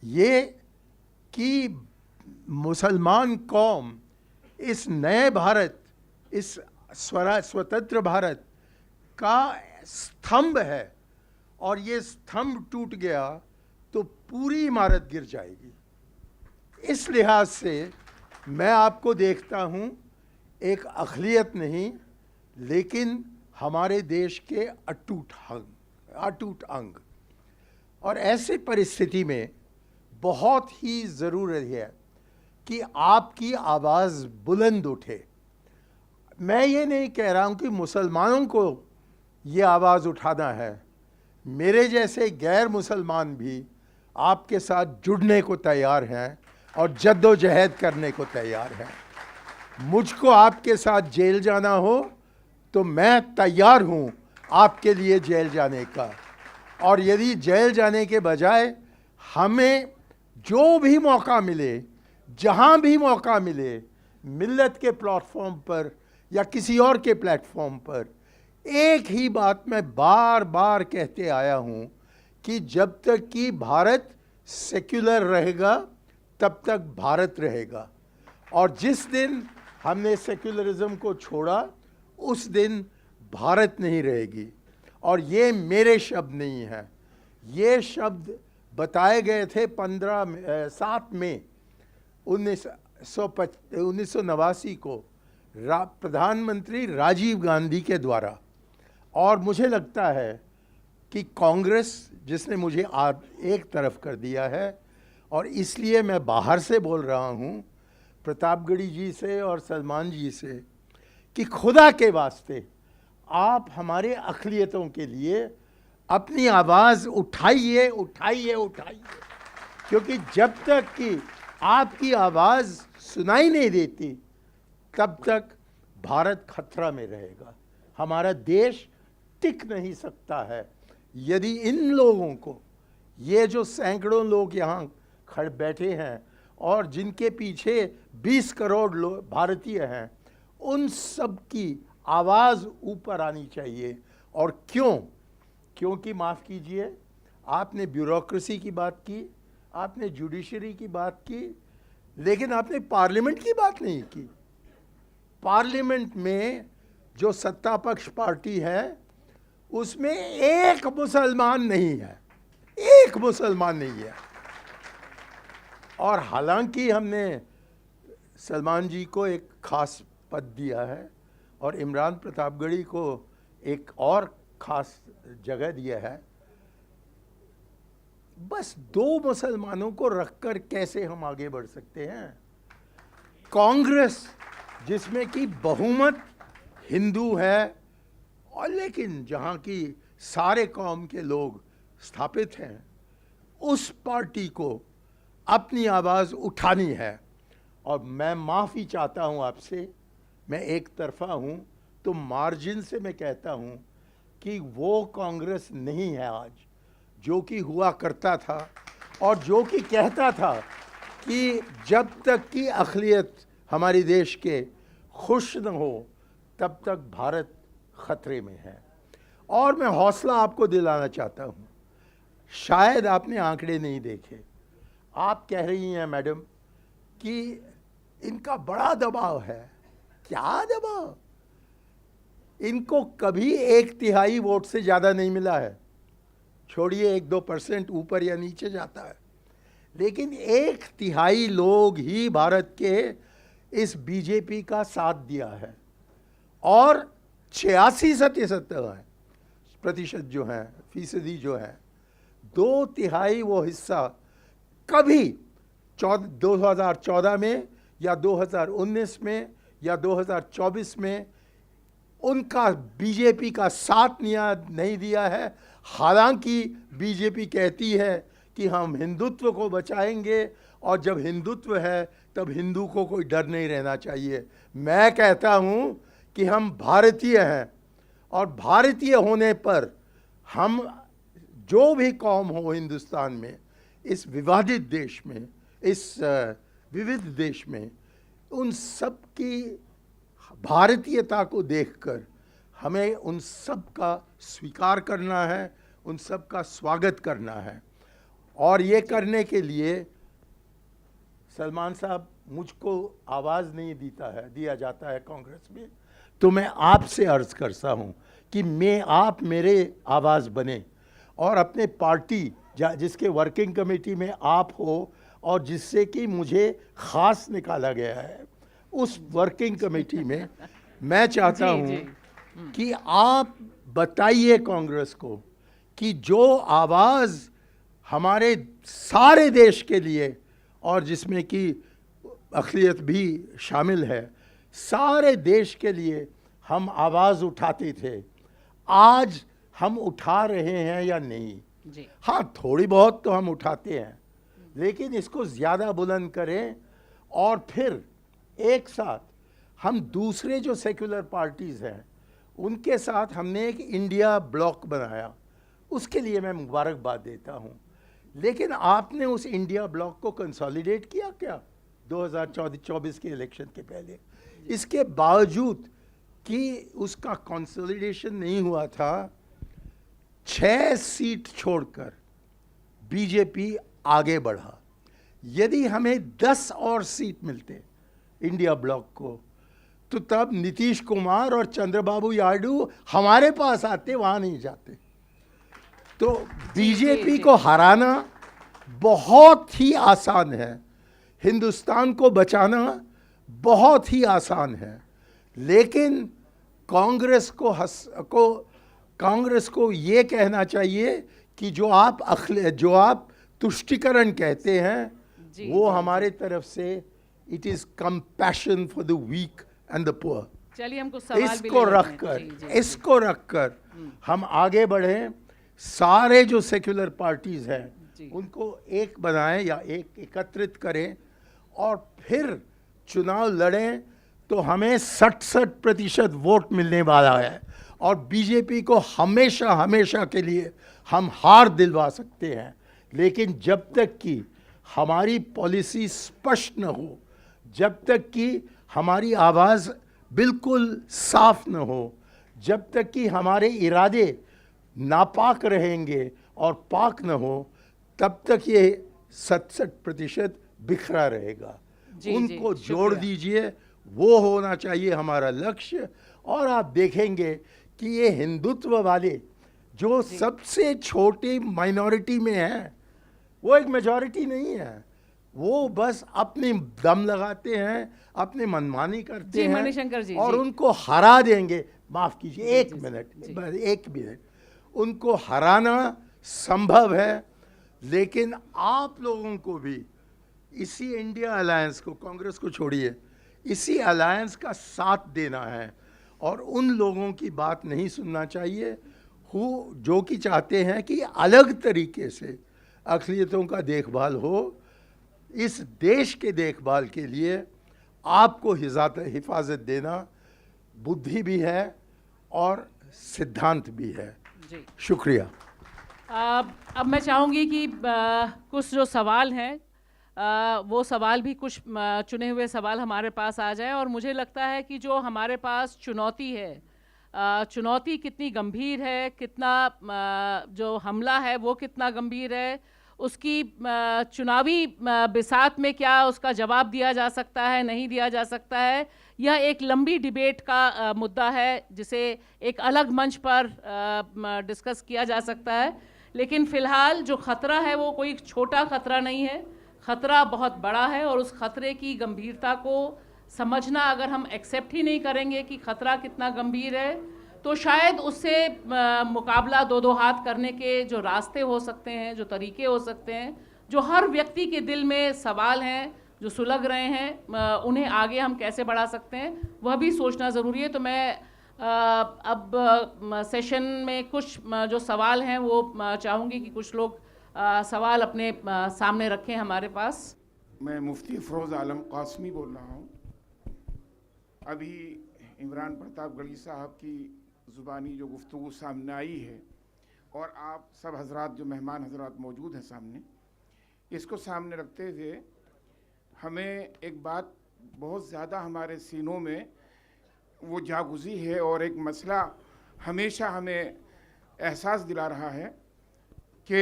ये कि मुसलमान कौम इस नए भारत, इस स्वतंत्र भारत का स्तंभ है और ये स्तंभ टूट गया तो पूरी इमारत गिर जाएगी. इस लिहाज से मैं आपको देखता हूँ एक अक़लियत नहीं, लेकिन हमारे देश के अटूट अंग. और ऐसे परिस्थिति में बहुत ही ज़रूरी है कि आपकी आवाज़ बुलंद उठे. मैं ये नहीं कह रहा हूँ कि मुसलमानों को ये आवाज़ उठाना है. मेरे जैसे गैर मुसलमान भी आपके साथ जुड़ने को तैयार हैं और जद्दोजहद करने को तैयार हैं. मुझको आपके साथ जेल जाना हो तो मैं तैयार हूँ आपके लिए जेल जाने का. और यदि जेल जाने के बजाय हमें जो भी मौका मिले, जहाँ भी मौका मिले, मिल्लत के प्लेटफॉर्म पर या किसी और के प्लेटफॉर्म पर, एक ही बात मैं बार बार कहते आया हूँ कि जब तक कि भारत सेक्युलर रहेगा तब तक भारत रहेगा. और जिस दिन हमने सेक्युलरिज्म को छोड़ा उस दिन भारत नहीं रहेगी. और ये मेरे शब्द नहीं हैं, ये शब्द बताए गए थे 7 मई 1989 को प्रधानमंत्री राजीव गांधी के द्वारा. और मुझे लगता है कि कांग्रेस जिसने मुझे एक तरफ कर दिया है, और इसलिए मैं बाहर से बोल रहा हूँ प्रतापगढ़ी जी से और सलमान जी से कि खुदा के वास्ते आप हमारे अक़लियतों के लिए अपनी आवाज़ उठाइए उठाइए उठाइए, क्योंकि जब तक कि आपकी आवाज़ सुनाई नहीं देती तब तक भारत खतरा में रहेगा, हमारा देश टिक नहीं सकता है। यदि इन लोगों को, ये जो सैकड़ों लोग यहाँ खड़े बैठे हैं और जिनके पीछे 20 करोड़ लोग भारतीय हैं, उन सब की आवाज़ ऊपर आनी चाहिए। और क्यों? क्योंकि माफ़ कीजिए, आपने ब्यूरोक्रेसी की बात की, आपने जुडिशरी की बात की, लेकिन आपने पार्लियामेंट की बात नहीं की। पार्लियामेंट में जो सत्ता पक्ष पार्टी है उसमें एक मुसलमान नहीं है, एक मुसलमान नहीं है। और हालांकि हमने सलमान जी को एक खास पद दिया है और इमरान प्रतापगढ़ी को एक और खास जगह दिया है, बस 2 मुसलमानों को रखकर कैसे हम आगे बढ़ सकते हैं? कांग्रेस जिसमें कि बहुमत हिंदू है और लेकिन जहाँ की सारे कौम के लोग स्थापित हैं, उस पार्टी को अपनी आवाज़ उठानी है। और मैं माफ़ी चाहता हूँ आपसे, मैं एक तरफा हूँ तो मार्जिन से मैं कहता हूँ कि वो कांग्रेस नहीं है आज जो कि हुआ करता था और जो कि कहता था कि जब तक कि अक़लियत हमारे देश के खुश न हो तब तक भारत ख़तरे में है। और मैं हौसला आपको दिलाना चाहता हूँ, शायद आपने आंकड़े नहीं देखे, आप कह रही हैं मैडम कि इनका बड़ा दबाव है। क्या दबाव? इनको कभी 1/3 वोट से ज़्यादा नहीं मिला है, छोड़िए 1-2% ऊपर या नीचे जाता है, लेकिन 1/3 लोग ही भारत के इस बीजेपी का साथ दिया है। और 86% जो हैं, फीसदी जो है, 2/3 वो हिस्सा कभी 2014 में या 2019 में या 2024 में उनका बीजेपी का साथ नहीं दिया है। हालांकि बीजेपी कहती है कि हम हिंदुत्व को बचाएंगे और जब हिंदुत्व है तब हिंदू को कोई डर नहीं रहना चाहिए। मैं कहता हूं कि हम भारतीय हैं और भारतीय होने पर हम जो भी कौम हो हिंदुस्तान में, इस विवादित देश में, इस विविध देश में, उन सब की भारतीयता को देखकर हमें उन सब का स्वीकार करना है, उन सब का स्वागत करना है। और ये करने के लिए सलमान साहब, मुझको आवाज़ नहीं दिया जाता है कांग्रेस में, तो मैं आपसे अर्ज़ करता हूँ कि आप मेरे आवाज़ बने और अपने पार्टी जिसके वर्किंग कमेटी में आप हो और जिससे कि मुझे ख़ास निकाला गया है, उस वर्किंग कमेटी में मैं चाहता हूँ कि आप बताइए कांग्रेस को कि जो आवाज़ हमारे सारे देश के लिए और जिसमें कि अक़लियत भी शामिल है, सारे देश के लिए हम आवाज़ उठाते थे, आज हम उठा रहे हैं या नहीं? जी। हाँ, थोड़ी बहुत तो हम उठाते हैं, लेकिन इसको ज़्यादा बुलंद करें। और फिर एक साथ हम दूसरे जो सेक्युलर पार्टीज़ हैं उनके साथ हमने एक इंडिया ब्लॉक बनाया, उसके लिए मैं मुबारकबाद देता हूँ। लेकिन आपने उस इंडिया ब्लॉक को कंसोलिडेट किया क्या 2024 के इलेक्शन के पहले? इसके बावजूद कि उसका कंसोलिडेशन नहीं हुआ था, 6 सीट छोड़कर बीजेपी आगे बढ़ा। यदि हमें 10 और सीट मिलते इंडिया ब्लॉक को, तो तब नीतीश कुमार और चंद्रबाबू नायडू हमारे पास आते, वहाँ नहीं जाते। तो बीजेपी को हराना बहुत ही आसान है, हिंदुस्तान को बचाना बहुत ही आसान है, लेकिन कांग्रेस को कांग्रेस को ये कहना चाहिए कि जो आप तुष्टिकरण कहते हैं जी, वो हमारे तरफ से it is compassion for the weak and the poor. चलिए हम कुछ सवाल भी इसको ले लेते हैं। रखकर जी, जी, इसको रखकर हम आगे बढ़ें, सारे जो सेक्युलर पार्टीज हैं जी। उनको एक बनाएं या एक एकत्रित करें और फिर चुनाव लड़ें, तो हमें 67% वोट मिलने वाला है और बीजेपी को हमेशा हमेशा के लिए हम हार दिलवा सकते हैं। लेकिन जब तक कि हमारी पॉलिसी स्पष्ट न हो, जब तक कि हमारी आवाज़ बिल्कुल साफ न हो, जब तक कि हमारे इरादे नापाक रहेंगे और पाक न हो, तब तक ये 67% बिखरा रहेगा। जी, उनको जी, जोड़ शुक्रिया। दीजिए, वो होना चाहिए हमारा लक्ष्य। और आप देखेंगे कि ये हिंदुत्व वाले जो सबसे छोटी माइनॉरिटी में हैं, वो एक मेजॉरिटी नहीं है, वो बस अपनी दम लगाते हैं, अपनी मनमानी करते जी, हैं मणिशंकर जी, और जी। उनको हरा देंगे। माफ कीजिए, एक मिनट, उनको हराना संभव है, लेकिन आप लोगों को भी इसी इंडिया अलायंस को, कांग्रेस को छोड़िए, इसी अलायंस का साथ देना है और उन लोगों की बात नहीं सुनना चाहिए जो कि चाहते हैं कि अलग तरीके से अक़लियतों का देखभाल हो। इस देश के देखभाल के लिए आपको हिफाजत देना बुद्धि भी है और सिद्धांत भी है। जी। शुक्रिया। अब मैं चाहूँगी कि कुछ जो सवाल हैं वो सवाल भी कुछ चुने हुए सवाल हमारे पास आ जाए। और मुझे लगता है कि जो हमारे पास चुनौती है, चुनौती कितनी गंभीर है, कितना जो हमला है वो कितना गंभीर है, उसकी चुनावी बिसात में क्या उसका जवाब दिया जा सकता है, नहीं दिया जा सकता है, यह एक लंबी डिबेट का मुद्दा है जिसे एक अलग मंच पर डिस्कस किया जा सकता है। लेकिन फ़िलहाल जो ख़तरा है वो कोई छोटा ख़तरा नहीं है, ख़तरा बहुत बड़ा है और उस ख़तरे की गंभीरता को समझना अगर हम एक्सेप्ट ही नहीं करेंगे कि ख़तरा कितना गंभीर है, तो शायद उससे मुकाबला दो हाथ करने के जो रास्ते हो सकते हैं, जो तरीके हो सकते हैं, जो हर व्यक्ति के दिल में सवाल हैं जो सुलग रहे हैं, उन्हें आगे हम कैसे बढ़ा सकते हैं, वह भी सोचना ज़रूरी है। तो मैं अब सेशन में कुछ जो सवाल हैं वो चाहूँगी कि कुछ लोग सवाल अपने सामने रखें हमारे पास। मैं मुफ्ती फ़रोज़ आलम कासमी बोल रहा हूँ। अभी इमरान प्रतापगढ़ी साहब की ज़ुबानी जो गुफ्तगू सामने आई है और आप सब हजरात जो मेहमान हजरात मौजूद हैं सामने, इसको सामने रखते हुए हमें एक बात बहुत ज़्यादा हमारे सीनों में वो जागुज़ी है और एक मसला हमेशा हमें एहसास दिला रहा है कि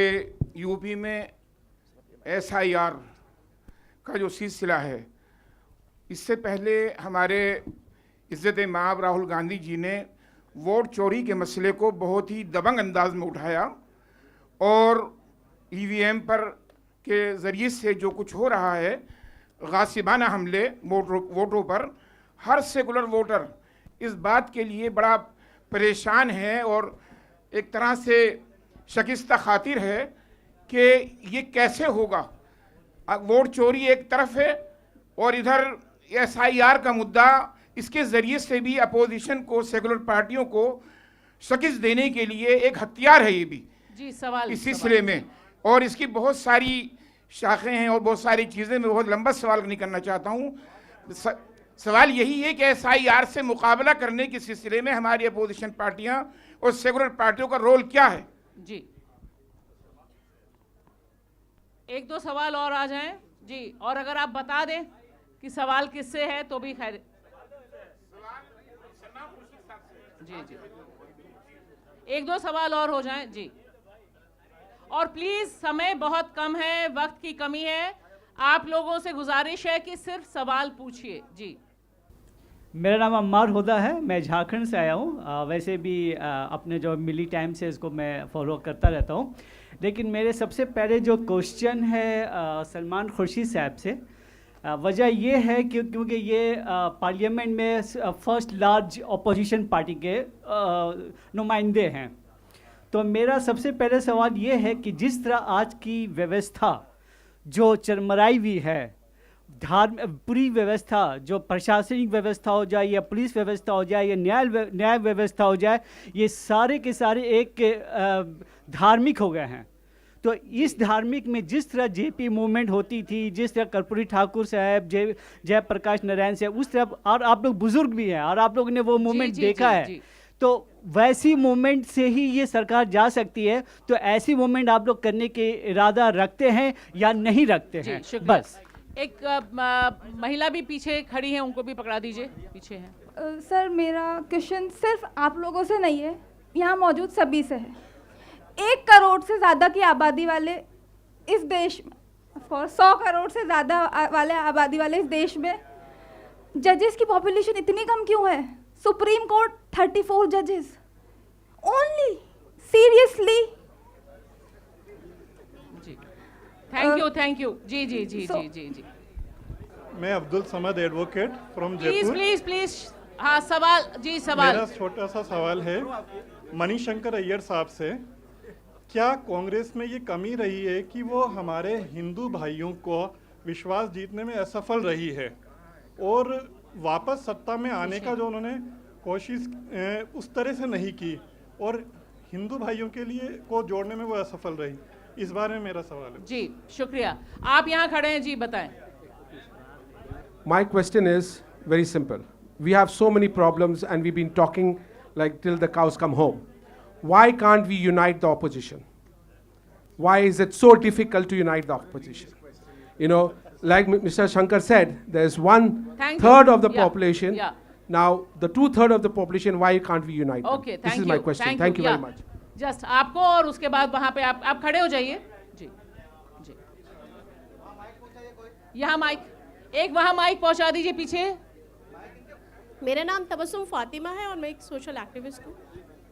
यूपी में SIR का जो सिलसिला है, इससे पहले हमारे इज़्ज़त माब राहुल गांधी जी ने वोट चोरी के मसले को बहुत ही दबंग अंदाज में उठाया और EVM पर के ज़रिए से जो कुछ हो रहा है, गासिबाना हमले वोटों पर, हर सेकुलर वोटर इस बात के लिए बड़ा परेशान है और एक तरह से शकिस्ता खातिर है कि ये कैसे होगा। वोट चोरी एक तरफ है और इधर SIR का मुद्दा, इसके ज़रिए से भी अपोजिशन को, सेकुलर पार्टियों को शिकस्त देने के लिए एक हथियार है ये भी जी। सवाल इस सिलसिले में, और इसकी बहुत सारी शाखें हैं और बहुत सारी चीज़ें। मैं बहुत लंबा सवाल नहीं करना चाहता हूँ। सवाल यही है कि SIR से मुकाबला करने के सिलसिले में हमारी अपोजिशन पार्टियाँ और सेकुलर पार्टियों का रोल क्या है। जी, एक दो सवाल और आ जाएं जी, और अगर आप बता दें कि सवाल किससे है तो भी खैर। जी जी, एक दो सवाल और हो जाएं जी। और प्लीज़, समय बहुत कम है, वक्त की कमी है, आप लोगों से गुजारिश है कि सिर्फ सवाल पूछिए। जी, मेरा नाम अम्मार हुदा है, मैं झारखंड से आया हूँ। वैसे भी अपने जो मिली टाइम से इसको मैं फॉलो करता रहता हूँ, लेकिन मेरे सबसे पहले जो क्वेश्चन है सलमान खुर्शीद साहब से, वजह ये है कि क्योंकि ये पार्लियामेंट में फर्स्ट लार्ज अपोजिशन पार्टी के नुमाइंदे हैं तो मेरा सबसे पहले सवाल ये है कि जिस तरह आज की व्यवस्था जो चरमराई हुई है, पूरी व्यवस्था, जो प्रशासनिक व्यवस्था हो जाए या पुलिस व्यवस्था हो जाए या न्याय व्यवस्था हो जाए, ये सारे के सारे एक धार्मिक हो गए हैं। तो इस धार्मिक में जिस तरह जेपी मूवमेंट होती थी, जिस तरह कर्पूरी ठाकुर साहब, जयप्रकाश नारायण साहब, उस तरह, और आप लोग बुजुर्ग भी हैं और आप लोगों ने वो मूवमेंट देखा है, तो वैसी मूवमेंट से ही ये सरकार जा सकती है। तो ऐसी मूवमेंट आप लोग करने के इरादा रखते हैं या नहीं रखते हैं? बस एक महिला भी पीछे खड़ी है, उनको भी पकड़ा दीजिए, पीछे हैं। सर, मेरा क्वेश्चन सिर्फ आप लोगों से नहीं है, यहाँ मौजूद सभी से है। 1 करोड़ से ज़्यादा की आबादी वाले इस देश में, ऑफकोर्स 100 करोड़ से ज़्यादा वाले आबादी वाले इस देश में जजेस की पॉपुलेशन इतनी कम क्यों है? सुप्रीम कोर्ट 34 जजेस ओनली, सीरियसली? थैंक यू जी जी जी जी जी जी। मैं Abdul Samad advocate from Jaipur. Please हाँ, सवाल जी, सवाल। मेरा छोटा सा सवाल है मणिशंकर अय्यर साहब से। क्या कांग्रेस में ये कमी रही है कि वो हमारे हिंदू भाइयों को विश्वास जीतने में असफल रही है, और वापस सत्ता में आने का जो उन्होंने कोशिश उस तरह से नहीं की, और हिंदू भाइयों के लिए को जोड़ने में वो असफल रही? इस बारे में मेरा सवाल है। जी शुक्रिया। आप यहाँ खड़े हैं जी, बताएं। My question is very simple. We have so many problems and we've been talking like till the cows come home. Why can't we unite the opposition? Why is it so difficult to unite the opposition? You know, like Mr. Shankar said, there's 1/3 of the population. Now, the 2/3 of the population, why can't we unite them? Okay, this is my question. Thank you very much. Just आपको, और उसके बाद वहाँ पे आप खड़े हो जाइए जी जी। यहाँ माइक, एक वहाँ माइक पहुँचा दीजिए पीछे। मेरा नाम तबस्सुम फातिमा है और मैं एक सोशल एक्टिविस्ट हूँ।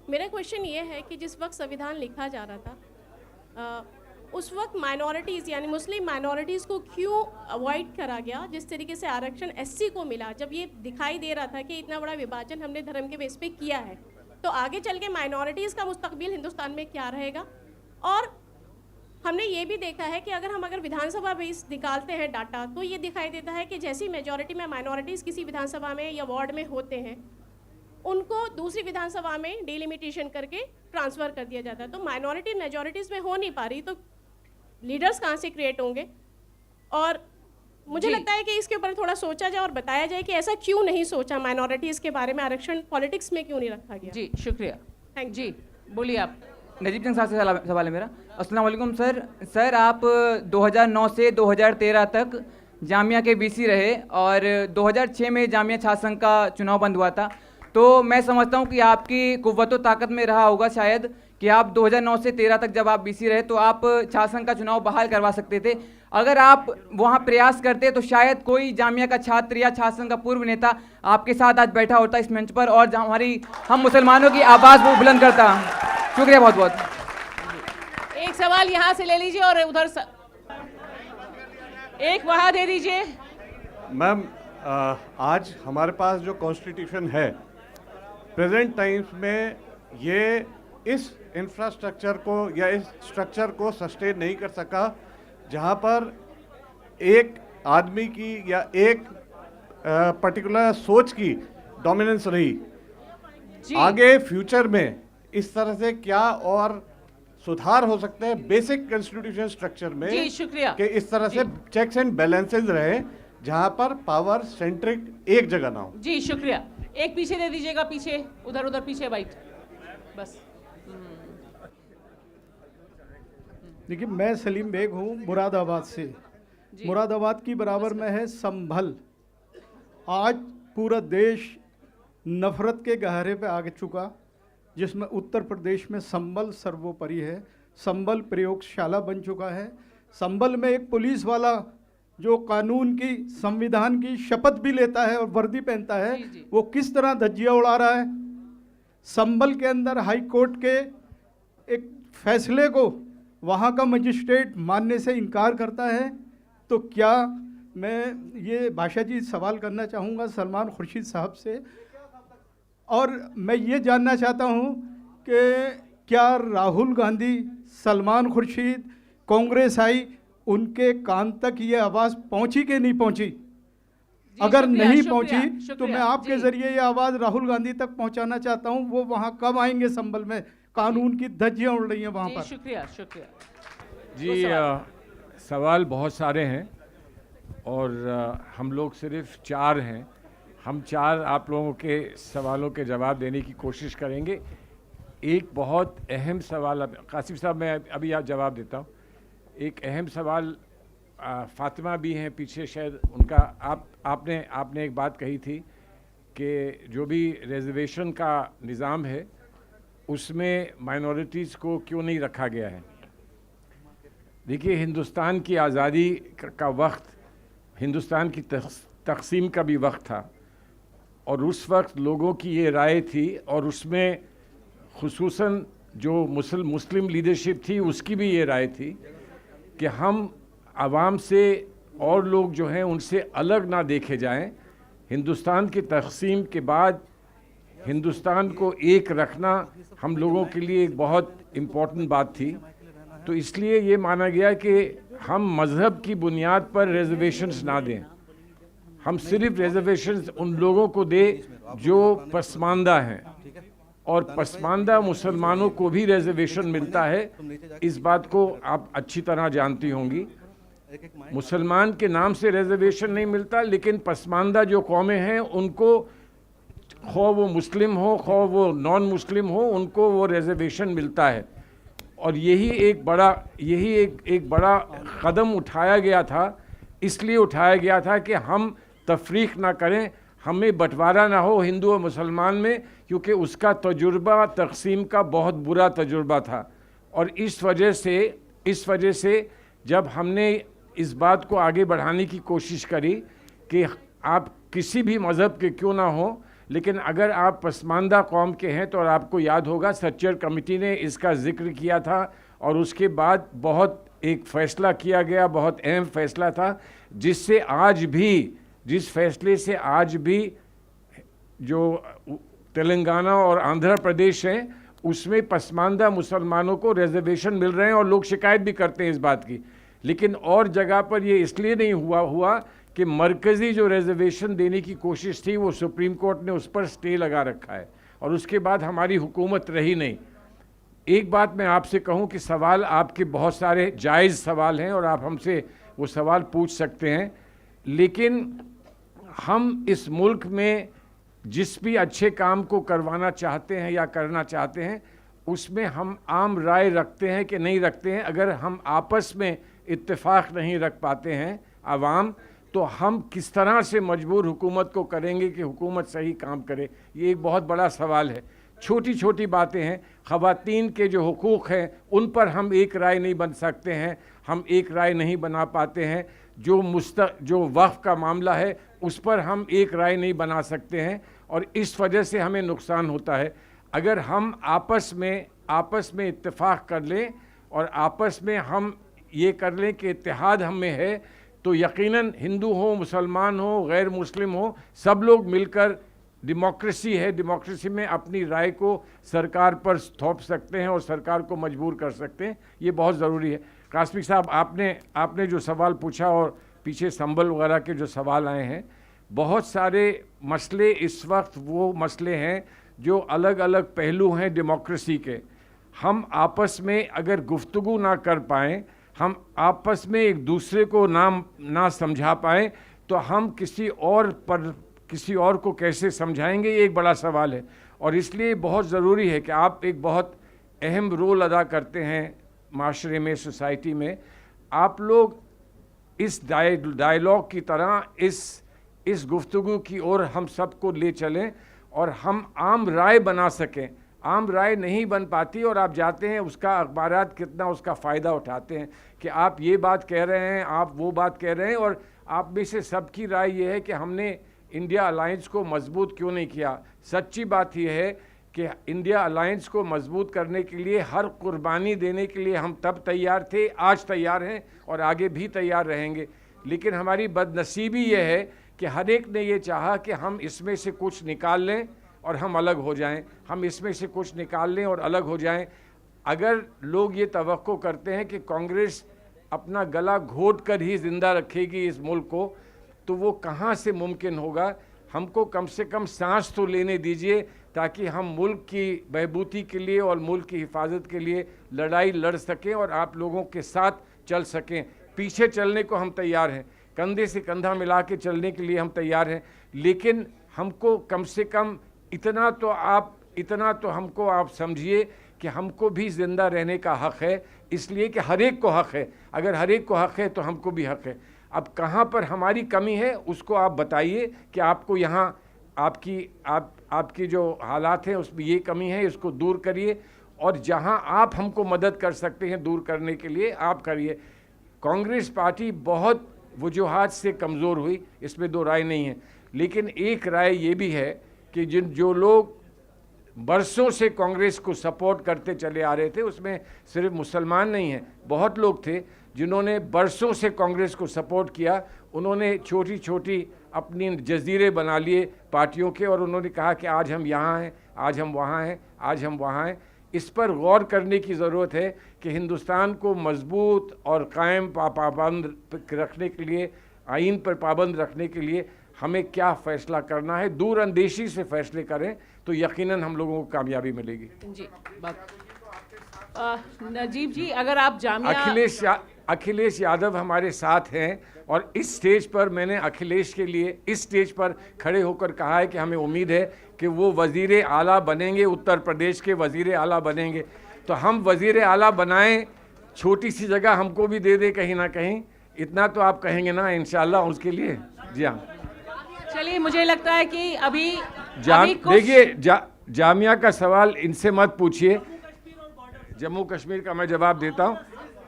मेरा क्वेश्चन ये है कि जिस वक्त संविधान लिखा जा रहा था, उस वक्त माइनॉरिटीज़ यानी मुस्लिम माइनॉरिटीज़ को क्यों अवॉइड करा गया? जिस तरीके से आरक्षण एससी को मिला, जब ये दिखाई दे रहा था कि इतना बड़ा विभाजन हमने धर्म के बेस पे किया है, तो आगे चल के माइनॉरिटीज़ का मुस्तकबिल हिंदुस्तान में क्या रहेगा? और हमने ये भी देखा है कि अगर विधानसभा बेस निकालते हैं डाटा, तो ये दिखाई देता है कि जैसी मेजॉरिटी में माइनॉरिटीज़ किसी विधानसभा में या वार्ड में होते हैं, उनको दूसरी विधानसभा में डिलिमिटेशन करके ट्रांसफ़र कर दिया जाता है। तो माइनॉरिटी मेजॉरिटीज़ में हो नहीं पा रही, तो लीडर्स कहाँ से क्रिएट होंगे? और मुझे लगता है कि इसके ऊपर थोड़ा सोचा जाए और बताया जाए कि ऐसा क्यों नहीं सोचा, माइनॉरिटीज़ के बारे में आरक्षण पॉलिटिक्स में क्यों नहीं रखा गया? जी शुक्रिया। थैंक जी, बोलिए आप। नजीब जंग साहब से सवाल है मेरा। अस्सलाम वालेकुम सर, आप 2009 से 2013 तक जामिया के बीसी रहे और 2006 में जामिया छात्र संघ का चुनाव बंद हुआ था। तो मैं समझता हूँ कि आपकी कुव्वत व ताकत में रहा होगा शायद कि आप 2009 से 13 तक जब आप बीसी रहे तो आप छात्र संघ का चुनाव बहाल करवा सकते थे। अगर आप वहाँ प्रयास करते तो शायद कोई जामिया का छात्र या छात्र संघ का पूर्व नेता आपके साथ आज बैठा होता इस मंच पर और हम मुसलमानों की आवाज़ वो बुलंद करता। शुक्रिया बहुत बहुत। एक सवाल यहाँ से ले लीजिए और उधर एक वहाँ दे दीजिए। मैम, आज हमारे पास जो कॉन्स्टिट्यूशन है प्रेजेंट टाइम्स में, ये इस इंफ्रास्ट्रक्चर को या इस स्ट्रक्चर को सस्टेन नहीं कर सका, जहाँ पर एक आदमी की या एक पर्टिकुलर सोच की डोमिनेंस रही। आगे फ्यूचर में इस तरह से क्या और सुधार हो सकते हैं बेसिक कॉन्स्टिट्यूशन स्ट्रक्चर में? जी शुक्रिया। कि इस तरह से चेक्स एंड बैलेंसेस रहे, जहाँ पर पावर सेंट्रिक एक जगह ना हो। जी शुक्रिया। एक पीछे दे दीजिएगा, पीछे उधर पीछे वाइट, बस। देखिए, मैं सलीम बेग हूँ मुरादाबाद से। मुरादाबाद की बराबर में है संभल। आज पूरा देश नफरत के गहरे पे आ चुका, जिसमें उत्तर प्रदेश में संभल सर्वोपरि है। संभल प्रयोगशाला बन चुका है। संभल में एक पुलिस वाला जो कानून की, संविधान की शपथ भी लेता है और वर्दी पहनता है, वो किस तरह धज्जियाँ उड़ा रहा है। संभल के अंदर हाई कोर्ट के एक फैसले को वहाँ का मजिस्ट्रेट मानने से इनकार करता है। तो क्या, मैं ये भाषा जी सवाल करना चाहूँगा सलमान खुर्शीद साहब से, और मैं ये जानना चाहता हूँ कि क्या राहुल गांधी, सलमान खुर्शीद, कांग्रेस आई, उनके कान तक ये आवाज़ पहुंची कि नहीं पहुंची? अगर शुक्रिया, नहीं शुक्रिया, पहुंची तो शुक्रिया, मैं आपके जी। जरिए ये आवाज़ राहुल गांधी तक पहुंचाना चाहता हूं। वो वहां कब आएंगे संभल में? कानून की धज्जियां उड़ रही हैं वहां जी, पर। शुक्रिया शुक्रिया। जी सवाल बहुत सारे हैं और हम लोग सिर्फ 4 हैं। हम 4 आप लोगों के सवालों के जवाब देने की कोशिश करेंगे। एक बहुत अहम सवाल, कासिफ साहब मैं अभी आप जवाब देता हूँ। एक अहम सवाल फातिमा भी हैं पीछे, शायद उनका आपने एक बात कही थी कि जो भी रिजर्वेशन का निज़ाम है उसमें माइनॉरिटीज़ को क्यों नहीं रखा गया है। देखिए, हिंदुस्तान की आज़ादी का वक्त, हिंदुस्तान की तकसीम का भी वक्त था और उस वक्त लोगों की ये राय थी और उसमें खुसूसन जो मुस्लिम लीडरशिप थी उसकी भी ये राय थी कि हम आवाम से और लोग जो हैं उनसे अलग ना देखे जाएं। हिंदुस्तान की तकसीम के बाद हिंदुस्तान को एक रखना हम लोगों के लिए एक बहुत इम्पोर्टेंट बात थी। तो इसलिए ये माना गया कि हम मज़हब की बुनियाद पर रिजर्वेशंस ना दें, हम सिर्फ रिजर्वेशंस उन लोगों को दें जो पसमानदा हैं, और पसमानदा मुसलमानों को भी रिजर्वेशन मिलता है। इस बात को आप अच्छी तरह जानती होंगी। मुसलमान के नाम से रिजर्वेशन नहीं मिलता, लेकिन पसमानदा जो कौमें हैं उनको, खो वो मुस्लिम हो खो वो नॉन मुस्लिम हो, उनको वो रिजर्वेशन मिलता है। और यही एक बड़ा कदम उठाया गया था। इसलिए उठाया गया था कि हम तफरीक ना करें, हमें बंटवारा ना हो हिंदू और मुसलमान में, क्योंकि उसका तजुर्बा तकसीम का बहुत बुरा तजुर्बा था। और इस वजह से जब हमने इस बात को आगे बढ़ाने की कोशिश करी कि आप किसी भी मज़हब के क्यों ना हो, लेकिन अगर आप पसमानदा कौम के हैं तो आपको याद होगा सच्चर कमेटी ने इसका जिक्र किया था और उसके बाद बहुत एक फ़ैसला किया गया, बहुत अहम फ़ैसला था, जिस फैसले से आज भी जो तेलंगाना और आंध्र प्रदेश हैं उसमें पसमानदा मुसलमानों को रिजर्वेशन मिल रहे हैं और लोग शिकायत भी करते हैं इस बात की। लेकिन और जगह पर ये इसलिए नहीं हुआ कि मरकज़ी जो रिजर्वेशन देने की कोशिश थी वो सुप्रीम कोर्ट ने उस पर स्टे लगा रखा है और उसके बाद हमारी हुकूमत रही नहीं। एक बात मैं आपसे कहूं कि सवाल आपके बहुत सारे जायज़ सवाल हैं और आप हमसे वो सवाल पूछ सकते हैं, लेकिन हम इस मुल्क में जिस भी अच्छे काम को करवाना चाहते हैं या करना चाहते हैं उसमें हम आम राय रखते हैं कि नहीं रखते हैं। अगर हम आपस में इत्तेफाक नहीं रख पाते हैं आवाम, तो हम किस तरह से मजबूर हुकूमत को करेंगे कि हुकूमत सही काम करे। ये एक बहुत बड़ा सवाल है। छोटी छोटी बातें हैं, ख़वातीन के जो हुकूक़ हैं उन पर हम एक राय नहीं बन सकते हैं, हम एक राय नहीं बना पाते हैं। जो वक्फ का मामला है उस पर हम एक राय नहीं बना सकते हैं और इस वजह से हमें नुकसान होता है। अगर हम आपस में इत्तेफाक कर लें और आपस में हम ये कर लें कि इत्तेहाद हम में है, तो यकीनन हिंदू हो, मुसलमान हो, गैर मुस्लिम हो, सब लोग मिलकर, डेमोक्रेसी है, डेमोक्रेसी में अपनी राय को सरकार पर थोप सकते हैं और सरकार को मजबूर कर सकते हैं। ये बहुत ज़रूरी है। कासमी साहब, आपने जो सवाल पूछा और पीछे संबल वगैरह के जो सवाल आए हैं, बहुत सारे मसले इस वक्त वो मसले हैं जो अलग अलग पहलू हैं डेमोक्रेसी के। हम आपस में अगर गुफ्तगू ना कर पाएँ, हम आपस में एक दूसरे को ना समझा पाएँ, तो हम किसी और को कैसे समझाएंगे, ये एक बड़ा सवाल है। और इसलिए बहुत ज़रूरी है कि आप एक बहुत अहम रोल अदा करते हैं माशरे में, सोसाइटी में। आप लोग इस डायलॉग की तरह इस गुफ्तगू की ओर हम सबको ले चलें और हम आम राय बना सकें। आम राय नहीं बन पाती और आप जाते हैं, उसका अखबारात कितना उसका फ़ायदा उठाते हैं कि आप ये बात कह रहे हैं, आप वो बात कह रहे हैं, और आप में से सबकी राय ये है कि हमने इंडिया अलायंस को मजबूत क्यों नहीं किया। सच्ची बात यह है कि इंडिया अलायंस को मजबूत करने के लिए हर कुर्बानी देने के लिए हम तब तैयार थे, आज तैयार हैं और आगे भी तैयार रहेंगे। लेकिन हमारी बदनसीबी ये है कि हर एक ने ये चाहा कि हम इसमें से कुछ निकाल लें और हम अलग हो जाएं, हम इसमें से कुछ निकाल लें और अलग हो जाएं। अगर लोग ये तवक्को करते हैं कि कांग्रेस अपना गला घोट कर ही ज़िंदा रखेगी इस मुल्क को, तो वो कहाँ से मुमकिन होगा। हमको कम से कम सांस तो लेने दीजिए ताकि हम मुल्क की बहबूदी के लिए और मुल्क की हिफाजत के लिए लड़ाई लड़ सकें और आप लोगों के साथ चल सकें। पीछे चलने को हम तैयार हैं, कंधे से कंधा मिला के चलने के लिए हम तैयार हैं, लेकिन हमको कम से कम इतना तो हमको आप समझिए कि हमको भी ज़िंदा रहने का हक़ है, इसलिए कि हर एक को हक़ है। अगर हर एक को हक़ है तो हमको भी हक़ है। अब कहाँ पर हमारी कमी है उसको आप बताइए कि आपको यहाँ आपकी जो हालात हैं उसमें ये कमी है, इसको दूर करिए, और जहाँ आप हमको मदद कर सकते हैं दूर करने के लिए आप करिए। कांग्रेस पार्टी बहुत वजूहात से कमज़ोर हुई, इसमें दो राय नहीं है, लेकिन एक राय ये भी है कि जो लोग बरसों से कांग्रेस को सपोर्ट करते चले आ रहे थे, उसमें सिर्फ मुसलमान नहीं हैं, बहुत लोग थे जिन्होंने बरसों से कांग्रेस को सपोर्ट किया। उन्होंने छोटी छोटी अपनी जजीरे बना लिए पार्टियों के, और उन्होंने कहा कि आज हम यहाँ हैं, आज हम वहाँ हैं, आज हम वहाँ हैं। इस पर गौर करने की ज़रूरत है कि हिंदुस्तान को मजबूत और कायम पाबंद रखने के लिए, आइन पर पाबंद रखने के लिए हमें क्या फ़ैसला करना है। दूर अंदेशी से फ़ैसले करें तो यकीनन हम लोगों को कामयाबी मिलेगी। जी नजीब जी, अगर आप जामिया अखिलेश यादव हमारे साथ हैं, और इस स्टेज पर मैंने अखिलेश के लिए इस स्टेज पर खड़े होकर कहा है कि हमें उम्मीद है कि वो वज़ीर आला बनेंगे, उत्तर प्रदेश के वज़ीर आला बनेंगे। तो हम वज़ीर आला बनाएं, छोटी सी जगह हमको भी दे दे कहीं ना कहीं, इतना तो आप कहेंगे ना इंशाल्लाह उसके लिए। जी हाँ, चलिए, मुझे लगता है कि अभी देखिए जामिया का सवाल इनसे मत पूछिए, जम्मू कश्मीर का मैं जवाब देता हूँ।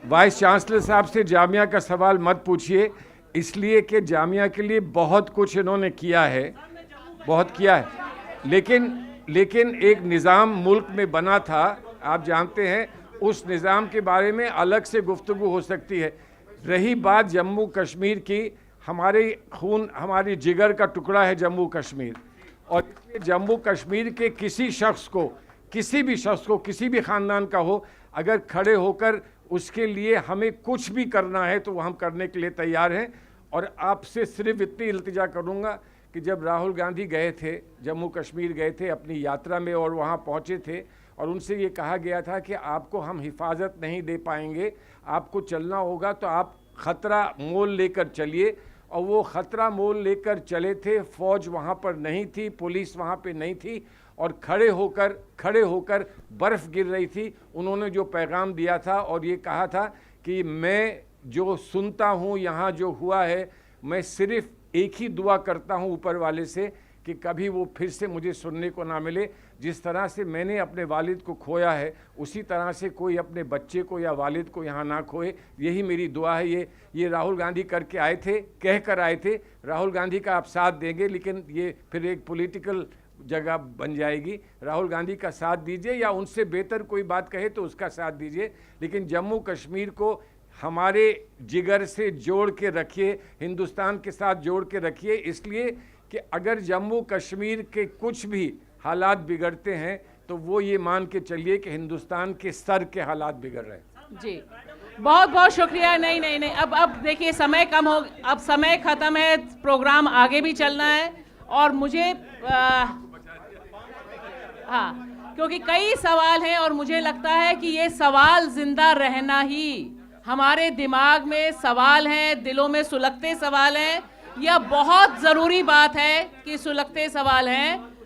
वाइस चांसलर साहब से जामिया का सवाल मत पूछिए, इसलिए कि जामिया के लिए बहुत कुछ इन्होंने किया है, बहुत किया है, लेकिन एक निज़ाम मुल्क में बना था, आप जानते हैं, उस निज़ाम के बारे में अलग से गुफ्तगू हो सकती है। रही बात जम्मू कश्मीर की, हमारे खून हमारी जिगर का टुकड़ा है जम्मू कश्मीर, और जम्मू कश्मीर के किसी शख्स को, किसी भी ख़ानदान का हो, अगर खड़े होकर उसके लिए हमें कुछ भी करना है तो वो हम करने के लिए तैयार हैं। और आपसे सिर्फ इतनी इल्तिजा करूँगा कि जब राहुल गांधी गए थे, जम्मू कश्मीर गए थे अपनी यात्रा में, और वहाँ पहुँचे थे, और उनसे ये कहा गया था कि आपको हम हिफाजत नहीं दे पाएंगे, आपको चलना होगा तो आप ख़तरा मोल लेकर चलिए। और वो ख़तरा मोल लेकर चले थे, फ़ौज वहाँ पर नहीं थी, पुलिस वहाँ पे नहीं थी, और खड़े होकर बर्फ़ गिर रही थी। उन्होंने जो पैगाम दिया था और ये कहा था कि मैं जो सुनता हूँ यहाँ जो हुआ है, मैं सिर्फ़ एक ही दुआ करता हूँ ऊपर वाले से कि कभी वो फिर से मुझे सुनने को ना मिले। जिस तरह से मैंने अपने वालिद को खोया है, उसी तरह से कोई अपने बच्चे को या वालिद को यहाँ ना खोए, यही मेरी दुआ है। ये राहुल गांधी करके आए थे, कह कर आए थे। राहुल गांधी का आप साथ देंगे, लेकिन ये फिर एक पॉलिटिकल जगह बन जाएगी। राहुल गांधी का साथ दीजिए, या उनसे बेहतर कोई बात कहे तो उसका साथ दीजिए, लेकिन जम्मू कश्मीर को हमारे जिगर से जोड़ के रखिए, हिंदुस्तान के साथ जोड़ के रखिए, इसलिए कि अगर जम्मू कश्मीर के कुछ भी हालात बिगड़ते हैं तो वो ये मान के चलिए कि हिंदुस्तान के सर के हालात बिगड़ रहे हैं। जी, बहुत बहुत शुक्रिया। नहीं, अब देखिए समय कम हो, अब समय ख़त्म है, प्रोग्राम आगे भी चलना है, और मुझे हाँ, क्योंकि कई सवाल हैं, और मुझे लगता है कि ये सवाल ज़िंदा रहना ही, हमारे दिमाग में सवाल हैं, दिलों में सुलगते सवाल हैं। यह बहुत ज़रूरी बात है कि सुलगते सवाल हैं।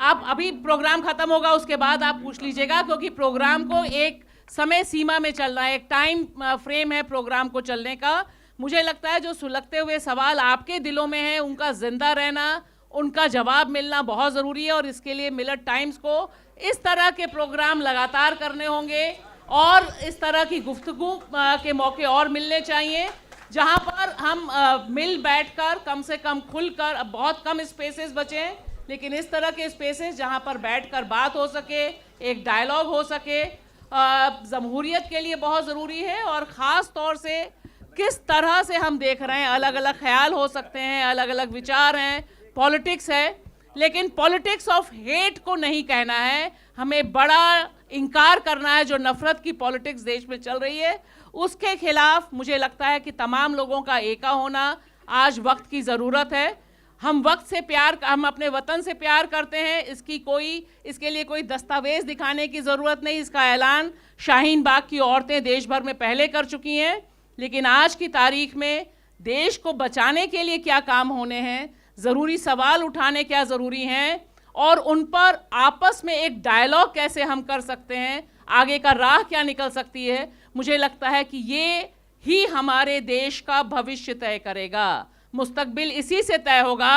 आप अभी प्रोग्राम ख़त्म होगा, उसके बाद आप पूछ लीजिएगा, क्योंकि प्रोग्राम को एक समय सीमा में चलना है, एक टाइम फ्रेम है प्रोग्राम को चलने का। मुझे लगता है जो सुलगते हुए सवाल आपके दिलों में हैं, उनका ज़िंदा रहना, उनका जवाब मिलना बहुत ज़रूरी है, और इसके लिए मिलत टाइम्स को इस तरह के प्रोग्राम लगातार करने होंगे, और इस तरह की गुफ्तगू के मौके और मिलने चाहिए, जहां पर हम मिल बैठकर, कम से कम खुलकर, अब बहुत कम स्पेसेस बचे हैं, लेकिन इस तरह के स्पेसेस जहां पर बैठकर बात हो सके, एक डायलॉग हो सके, जमहूरियत के लिए बहुत ज़रूरी है। और ख़ास तौर से किस तरह से हम देख रहे हैं, अलग अलग ख्याल हो सकते हैं, अलग अलग विचार हैं, पॉलिटिक्स है, लेकिन पॉलिटिक्स ऑफ हेट को नहीं कहना है, हमें बड़ा इनकार करना है, जो नफरत की पॉलिटिक्स देश में चल रही है, उसके खिलाफ मुझे लगता है कि तमाम लोगों का एका होना आज वक्त की ज़रूरत है। हम अपने वतन से प्यार करते हैं, इसके लिए कोई दस्तावेज दिखाने की ज़रूरत नहीं। इसका ऐलान शाहीन बाग की औरतें देश भर में पहले कर चुकी हैं। लेकिन आज की तारीख में देश को बचाने के लिए क्या काम होने हैं, ज़रूरी सवाल उठाने क्या ज़रूरी हैं, और उन पर आपस में एक डायलॉग कैसे हम कर सकते हैं, आगे का राह क्या निकल सकती है, मुझे लगता है कि ये ही हमारे देश का भविष्य तय करेगा। मुस्तकबिल इसी से तय होगा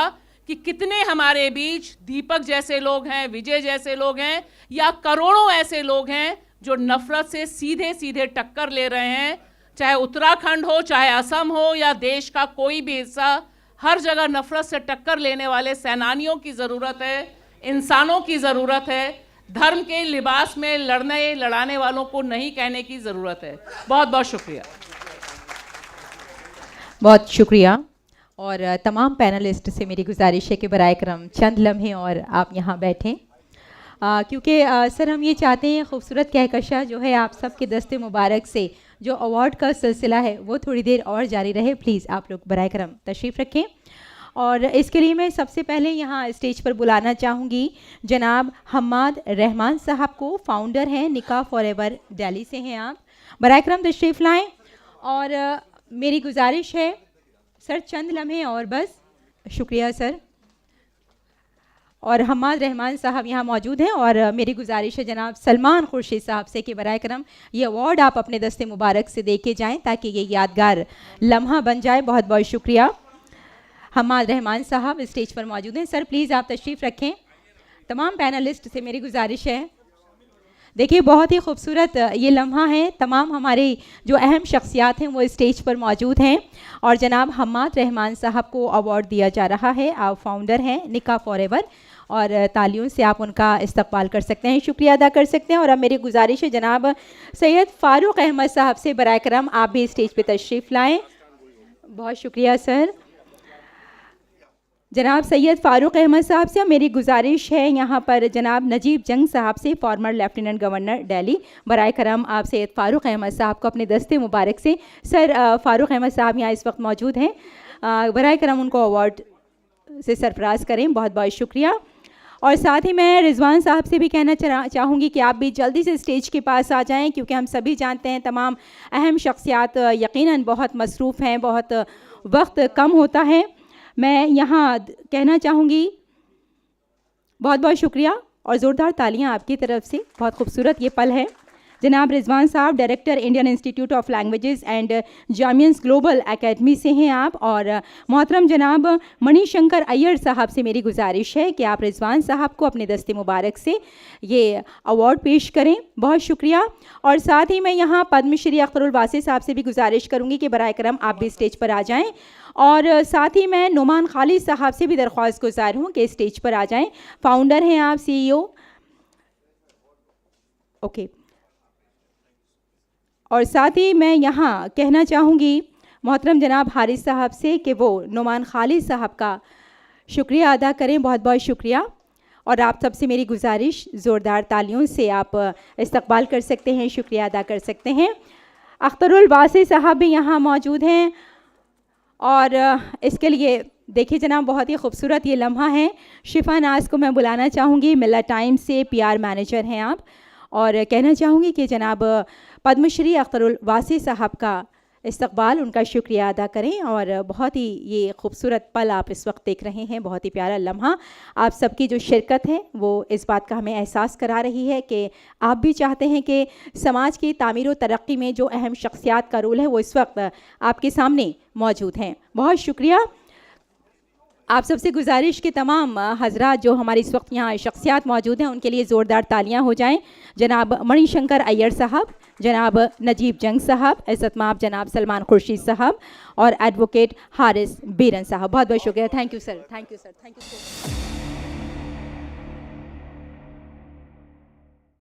कि कितने हमारे बीच दीपक जैसे लोग हैं, विजय जैसे लोग हैं, या करोड़ों ऐसे लोग हैं जो नफरत से सीधे सीधे टक्कर ले रहे हैं। चाहे उत्तराखंड हो, चाहे असम हो, या देश का कोई भी हिस्सा, हर जगह नफरत से टक्कर लेने वाले सेनानियों की ज़रूरत है, इंसानों की ज़रूरत है। धर्म के लिबास में लड़ाने वालों को नहीं कहने की ज़रूरत है। बहुत बहुत शुक्रिया। बहुत शुक्रिया। और तमाम पैनलिस्ट से मेरी गुजारिश है कि बराए करम चंद लम्हे और आप यहाँ बैठें, क्योंकि सर हम ये चाहते हैं खूबसूरत कहकशा जो है आप सब के दस्ते मुबारक से जो अवार्ड का सिलसिला है वो थोड़ी देर और जारी रहे। प्लीज़ आप लोग बराए करम तशरीफ़ रखें। और इसके लिए मैं सबसे पहले यहाँ स्टेज पर बुलाना चाहूँगी जनाब हम्माद रहमान साहब को, फाउंडर हैं निकाह फॉरएवर दिल्ली से हैं आप। बराए करम तशरीफ़ लाएँ। और मेरी गुजारिश है सर चंद लम्हे और बस। शुक्रिया सर। और हम्माद रहमान साहब यहाँ मौजूद हैं, और मेरी गुजारिश है जनाब सलमान खुर्शीद साहब से कि बराए करम ये अवार्ड आप अपने दस्ते मुबारक से दे के जाएँ ताकि ये यादगार लम्हा बन जाए। बहुत बहुत शुक्रिया। हम्माद रहमान साहब स्टेज पर मौजूद हैं। सर प्लीज़ आप तशरीफ़ रखें। तमाम पैनलिस्ट से मेरी गुजारिश है, देखिए बहुत ही खूबसूरत ये लम्हा है। तमाम हमारे जो अहम शख्सियात हैं वो स्टेज पर मौजूद हैं, और जनाब हम्माद रहमान साहब को अवार्ड दिया जा रहा है। आप फाउंडर हैं निकाह फॉरएवर, और तालियों से आप उनका इस्तकबाल कर सकते हैं, शुक्रिया अदा कर सकते हैं। और अब मेरी गुजारिश है जनाब सैयद फ़ारूक अहमद साहब से बराए करम आप भी स्टेज पर तशरीफ़ लाएँ। बहुत शुक्रिया सर। जनाब सैयद फ़ारूक अहमद साहब से मेरी गुजारिश है यहाँ पर जनाब नजीब जंग साहब से, फॉर्मर लेफ्टिनेंट गवर्नर दिल्ली, बराए करम आप सैयद फ़ारूक अहमद साहब को अपने दस्ते मुबारक से। सर फ़ारूक अहमद साहब यहाँ इस वक्त मौजूद हैं, बराए करम उनको अवार्ड से सरफराज करें। बहुत बहुत शुक्रिया। और साथ ही मैं रिजवान साहब से भी कहना चाहूँगी कि आप भी जल्दी से स्टेज के पास आ जाएँ, क्योंकि हम सभी जानते हैं तमाम अहम शख्सियात यकीनन बहुत मसरूफ़ हैं, बहुत वक्त कम होता है। मैं यहाँ कहना चाहूँगी बहुत बहुत शुक्रिया और ज़ोरदार तालियां आपकी तरफ से। बहुत खूबसूरत ये पल है। जनाब रिजवान साहब director Indian Institute of Languages and Jamians Global Academy से हैं आप। और मोहतरम जनाब मणिशंकर अय्यर साहब से मेरी गुजारिश है कि आप रिजवान साहब को अपने दस्ते मुबारक से ये अवार्ड पेश करें। बहुत शुक्रिया। और साथ ही मैं यहाँ पद्मश्री अख्तरुल वासी साहब से भी गुजारिश करूँगी कि बराए करम आप भी स्टेज पर आ जाएँ। और साथ ही मैं नुमान खालिद साहब से भी दरख्वास्त गुजार हूँ कि स्टेज पर आ जाएँ। फाउंडर हैं आप, CEO। ओके। और साथ ही मैं यहाँ कहना चाहूँगी मोहतरम जनाब हारिस साहब से कि वो नुमान खालिद साहब का शुक्रिया अदा करें। बहुत बहुत शुक्रिया। और आप सबसे मेरी गुजारिश, ज़ोरदार तालियों से आप इस्तकबाल कर सकते हैं, शुक्रिया अदा कर सकते हैं। अख्तरुल वासी साहब भी यहाँ मौजूद हैं। और इसके लिए देखिए जनाब बहुत ही खूबसूरत ये लम्हा है। शिफा नाज को मैं बुलाना चाहूँगी, मिल्ला टाइम्स से PR मैनेजर हैं आप। और कहना चाहूँगी कि जनाब पद्मश्री अख्तरुल वासी साहब का इस्तकबाल, उनका शुक्रिया अदा करें। और बहुत ही ये खूबसूरत पल आप इस वक्त देख रहे हैं, बहुत ही प्यारा लम्हा। आप सबकी जो शिरकत है वो इस बात का हमें एहसास करा रही है कि आप भी चाहते हैं कि समाज की तामीर व तरक्की में जो अहम शख्सियात का रोल है वो इस वक्त आपके सामने मौजूद हैं। बहुत शुक्रिया। आप सबसे गुजारिश कि तमाम हजरात जो हमारे इस वक्त यहाँ शख्सियात मौजूद हैं उनके लिए ज़ोरदार तालियां हो जाएं। जनाब मणिशंकर अय्यर साहब, जनाब नजीब जंग साहब, इज़्ज़त माब जनाब सलमान खुर्शीद साहब और एडवोकेट हारिस बीरन साहब। बहुत बहुत शुक्रिया। Thank you sir, thank you sir, thank you sir.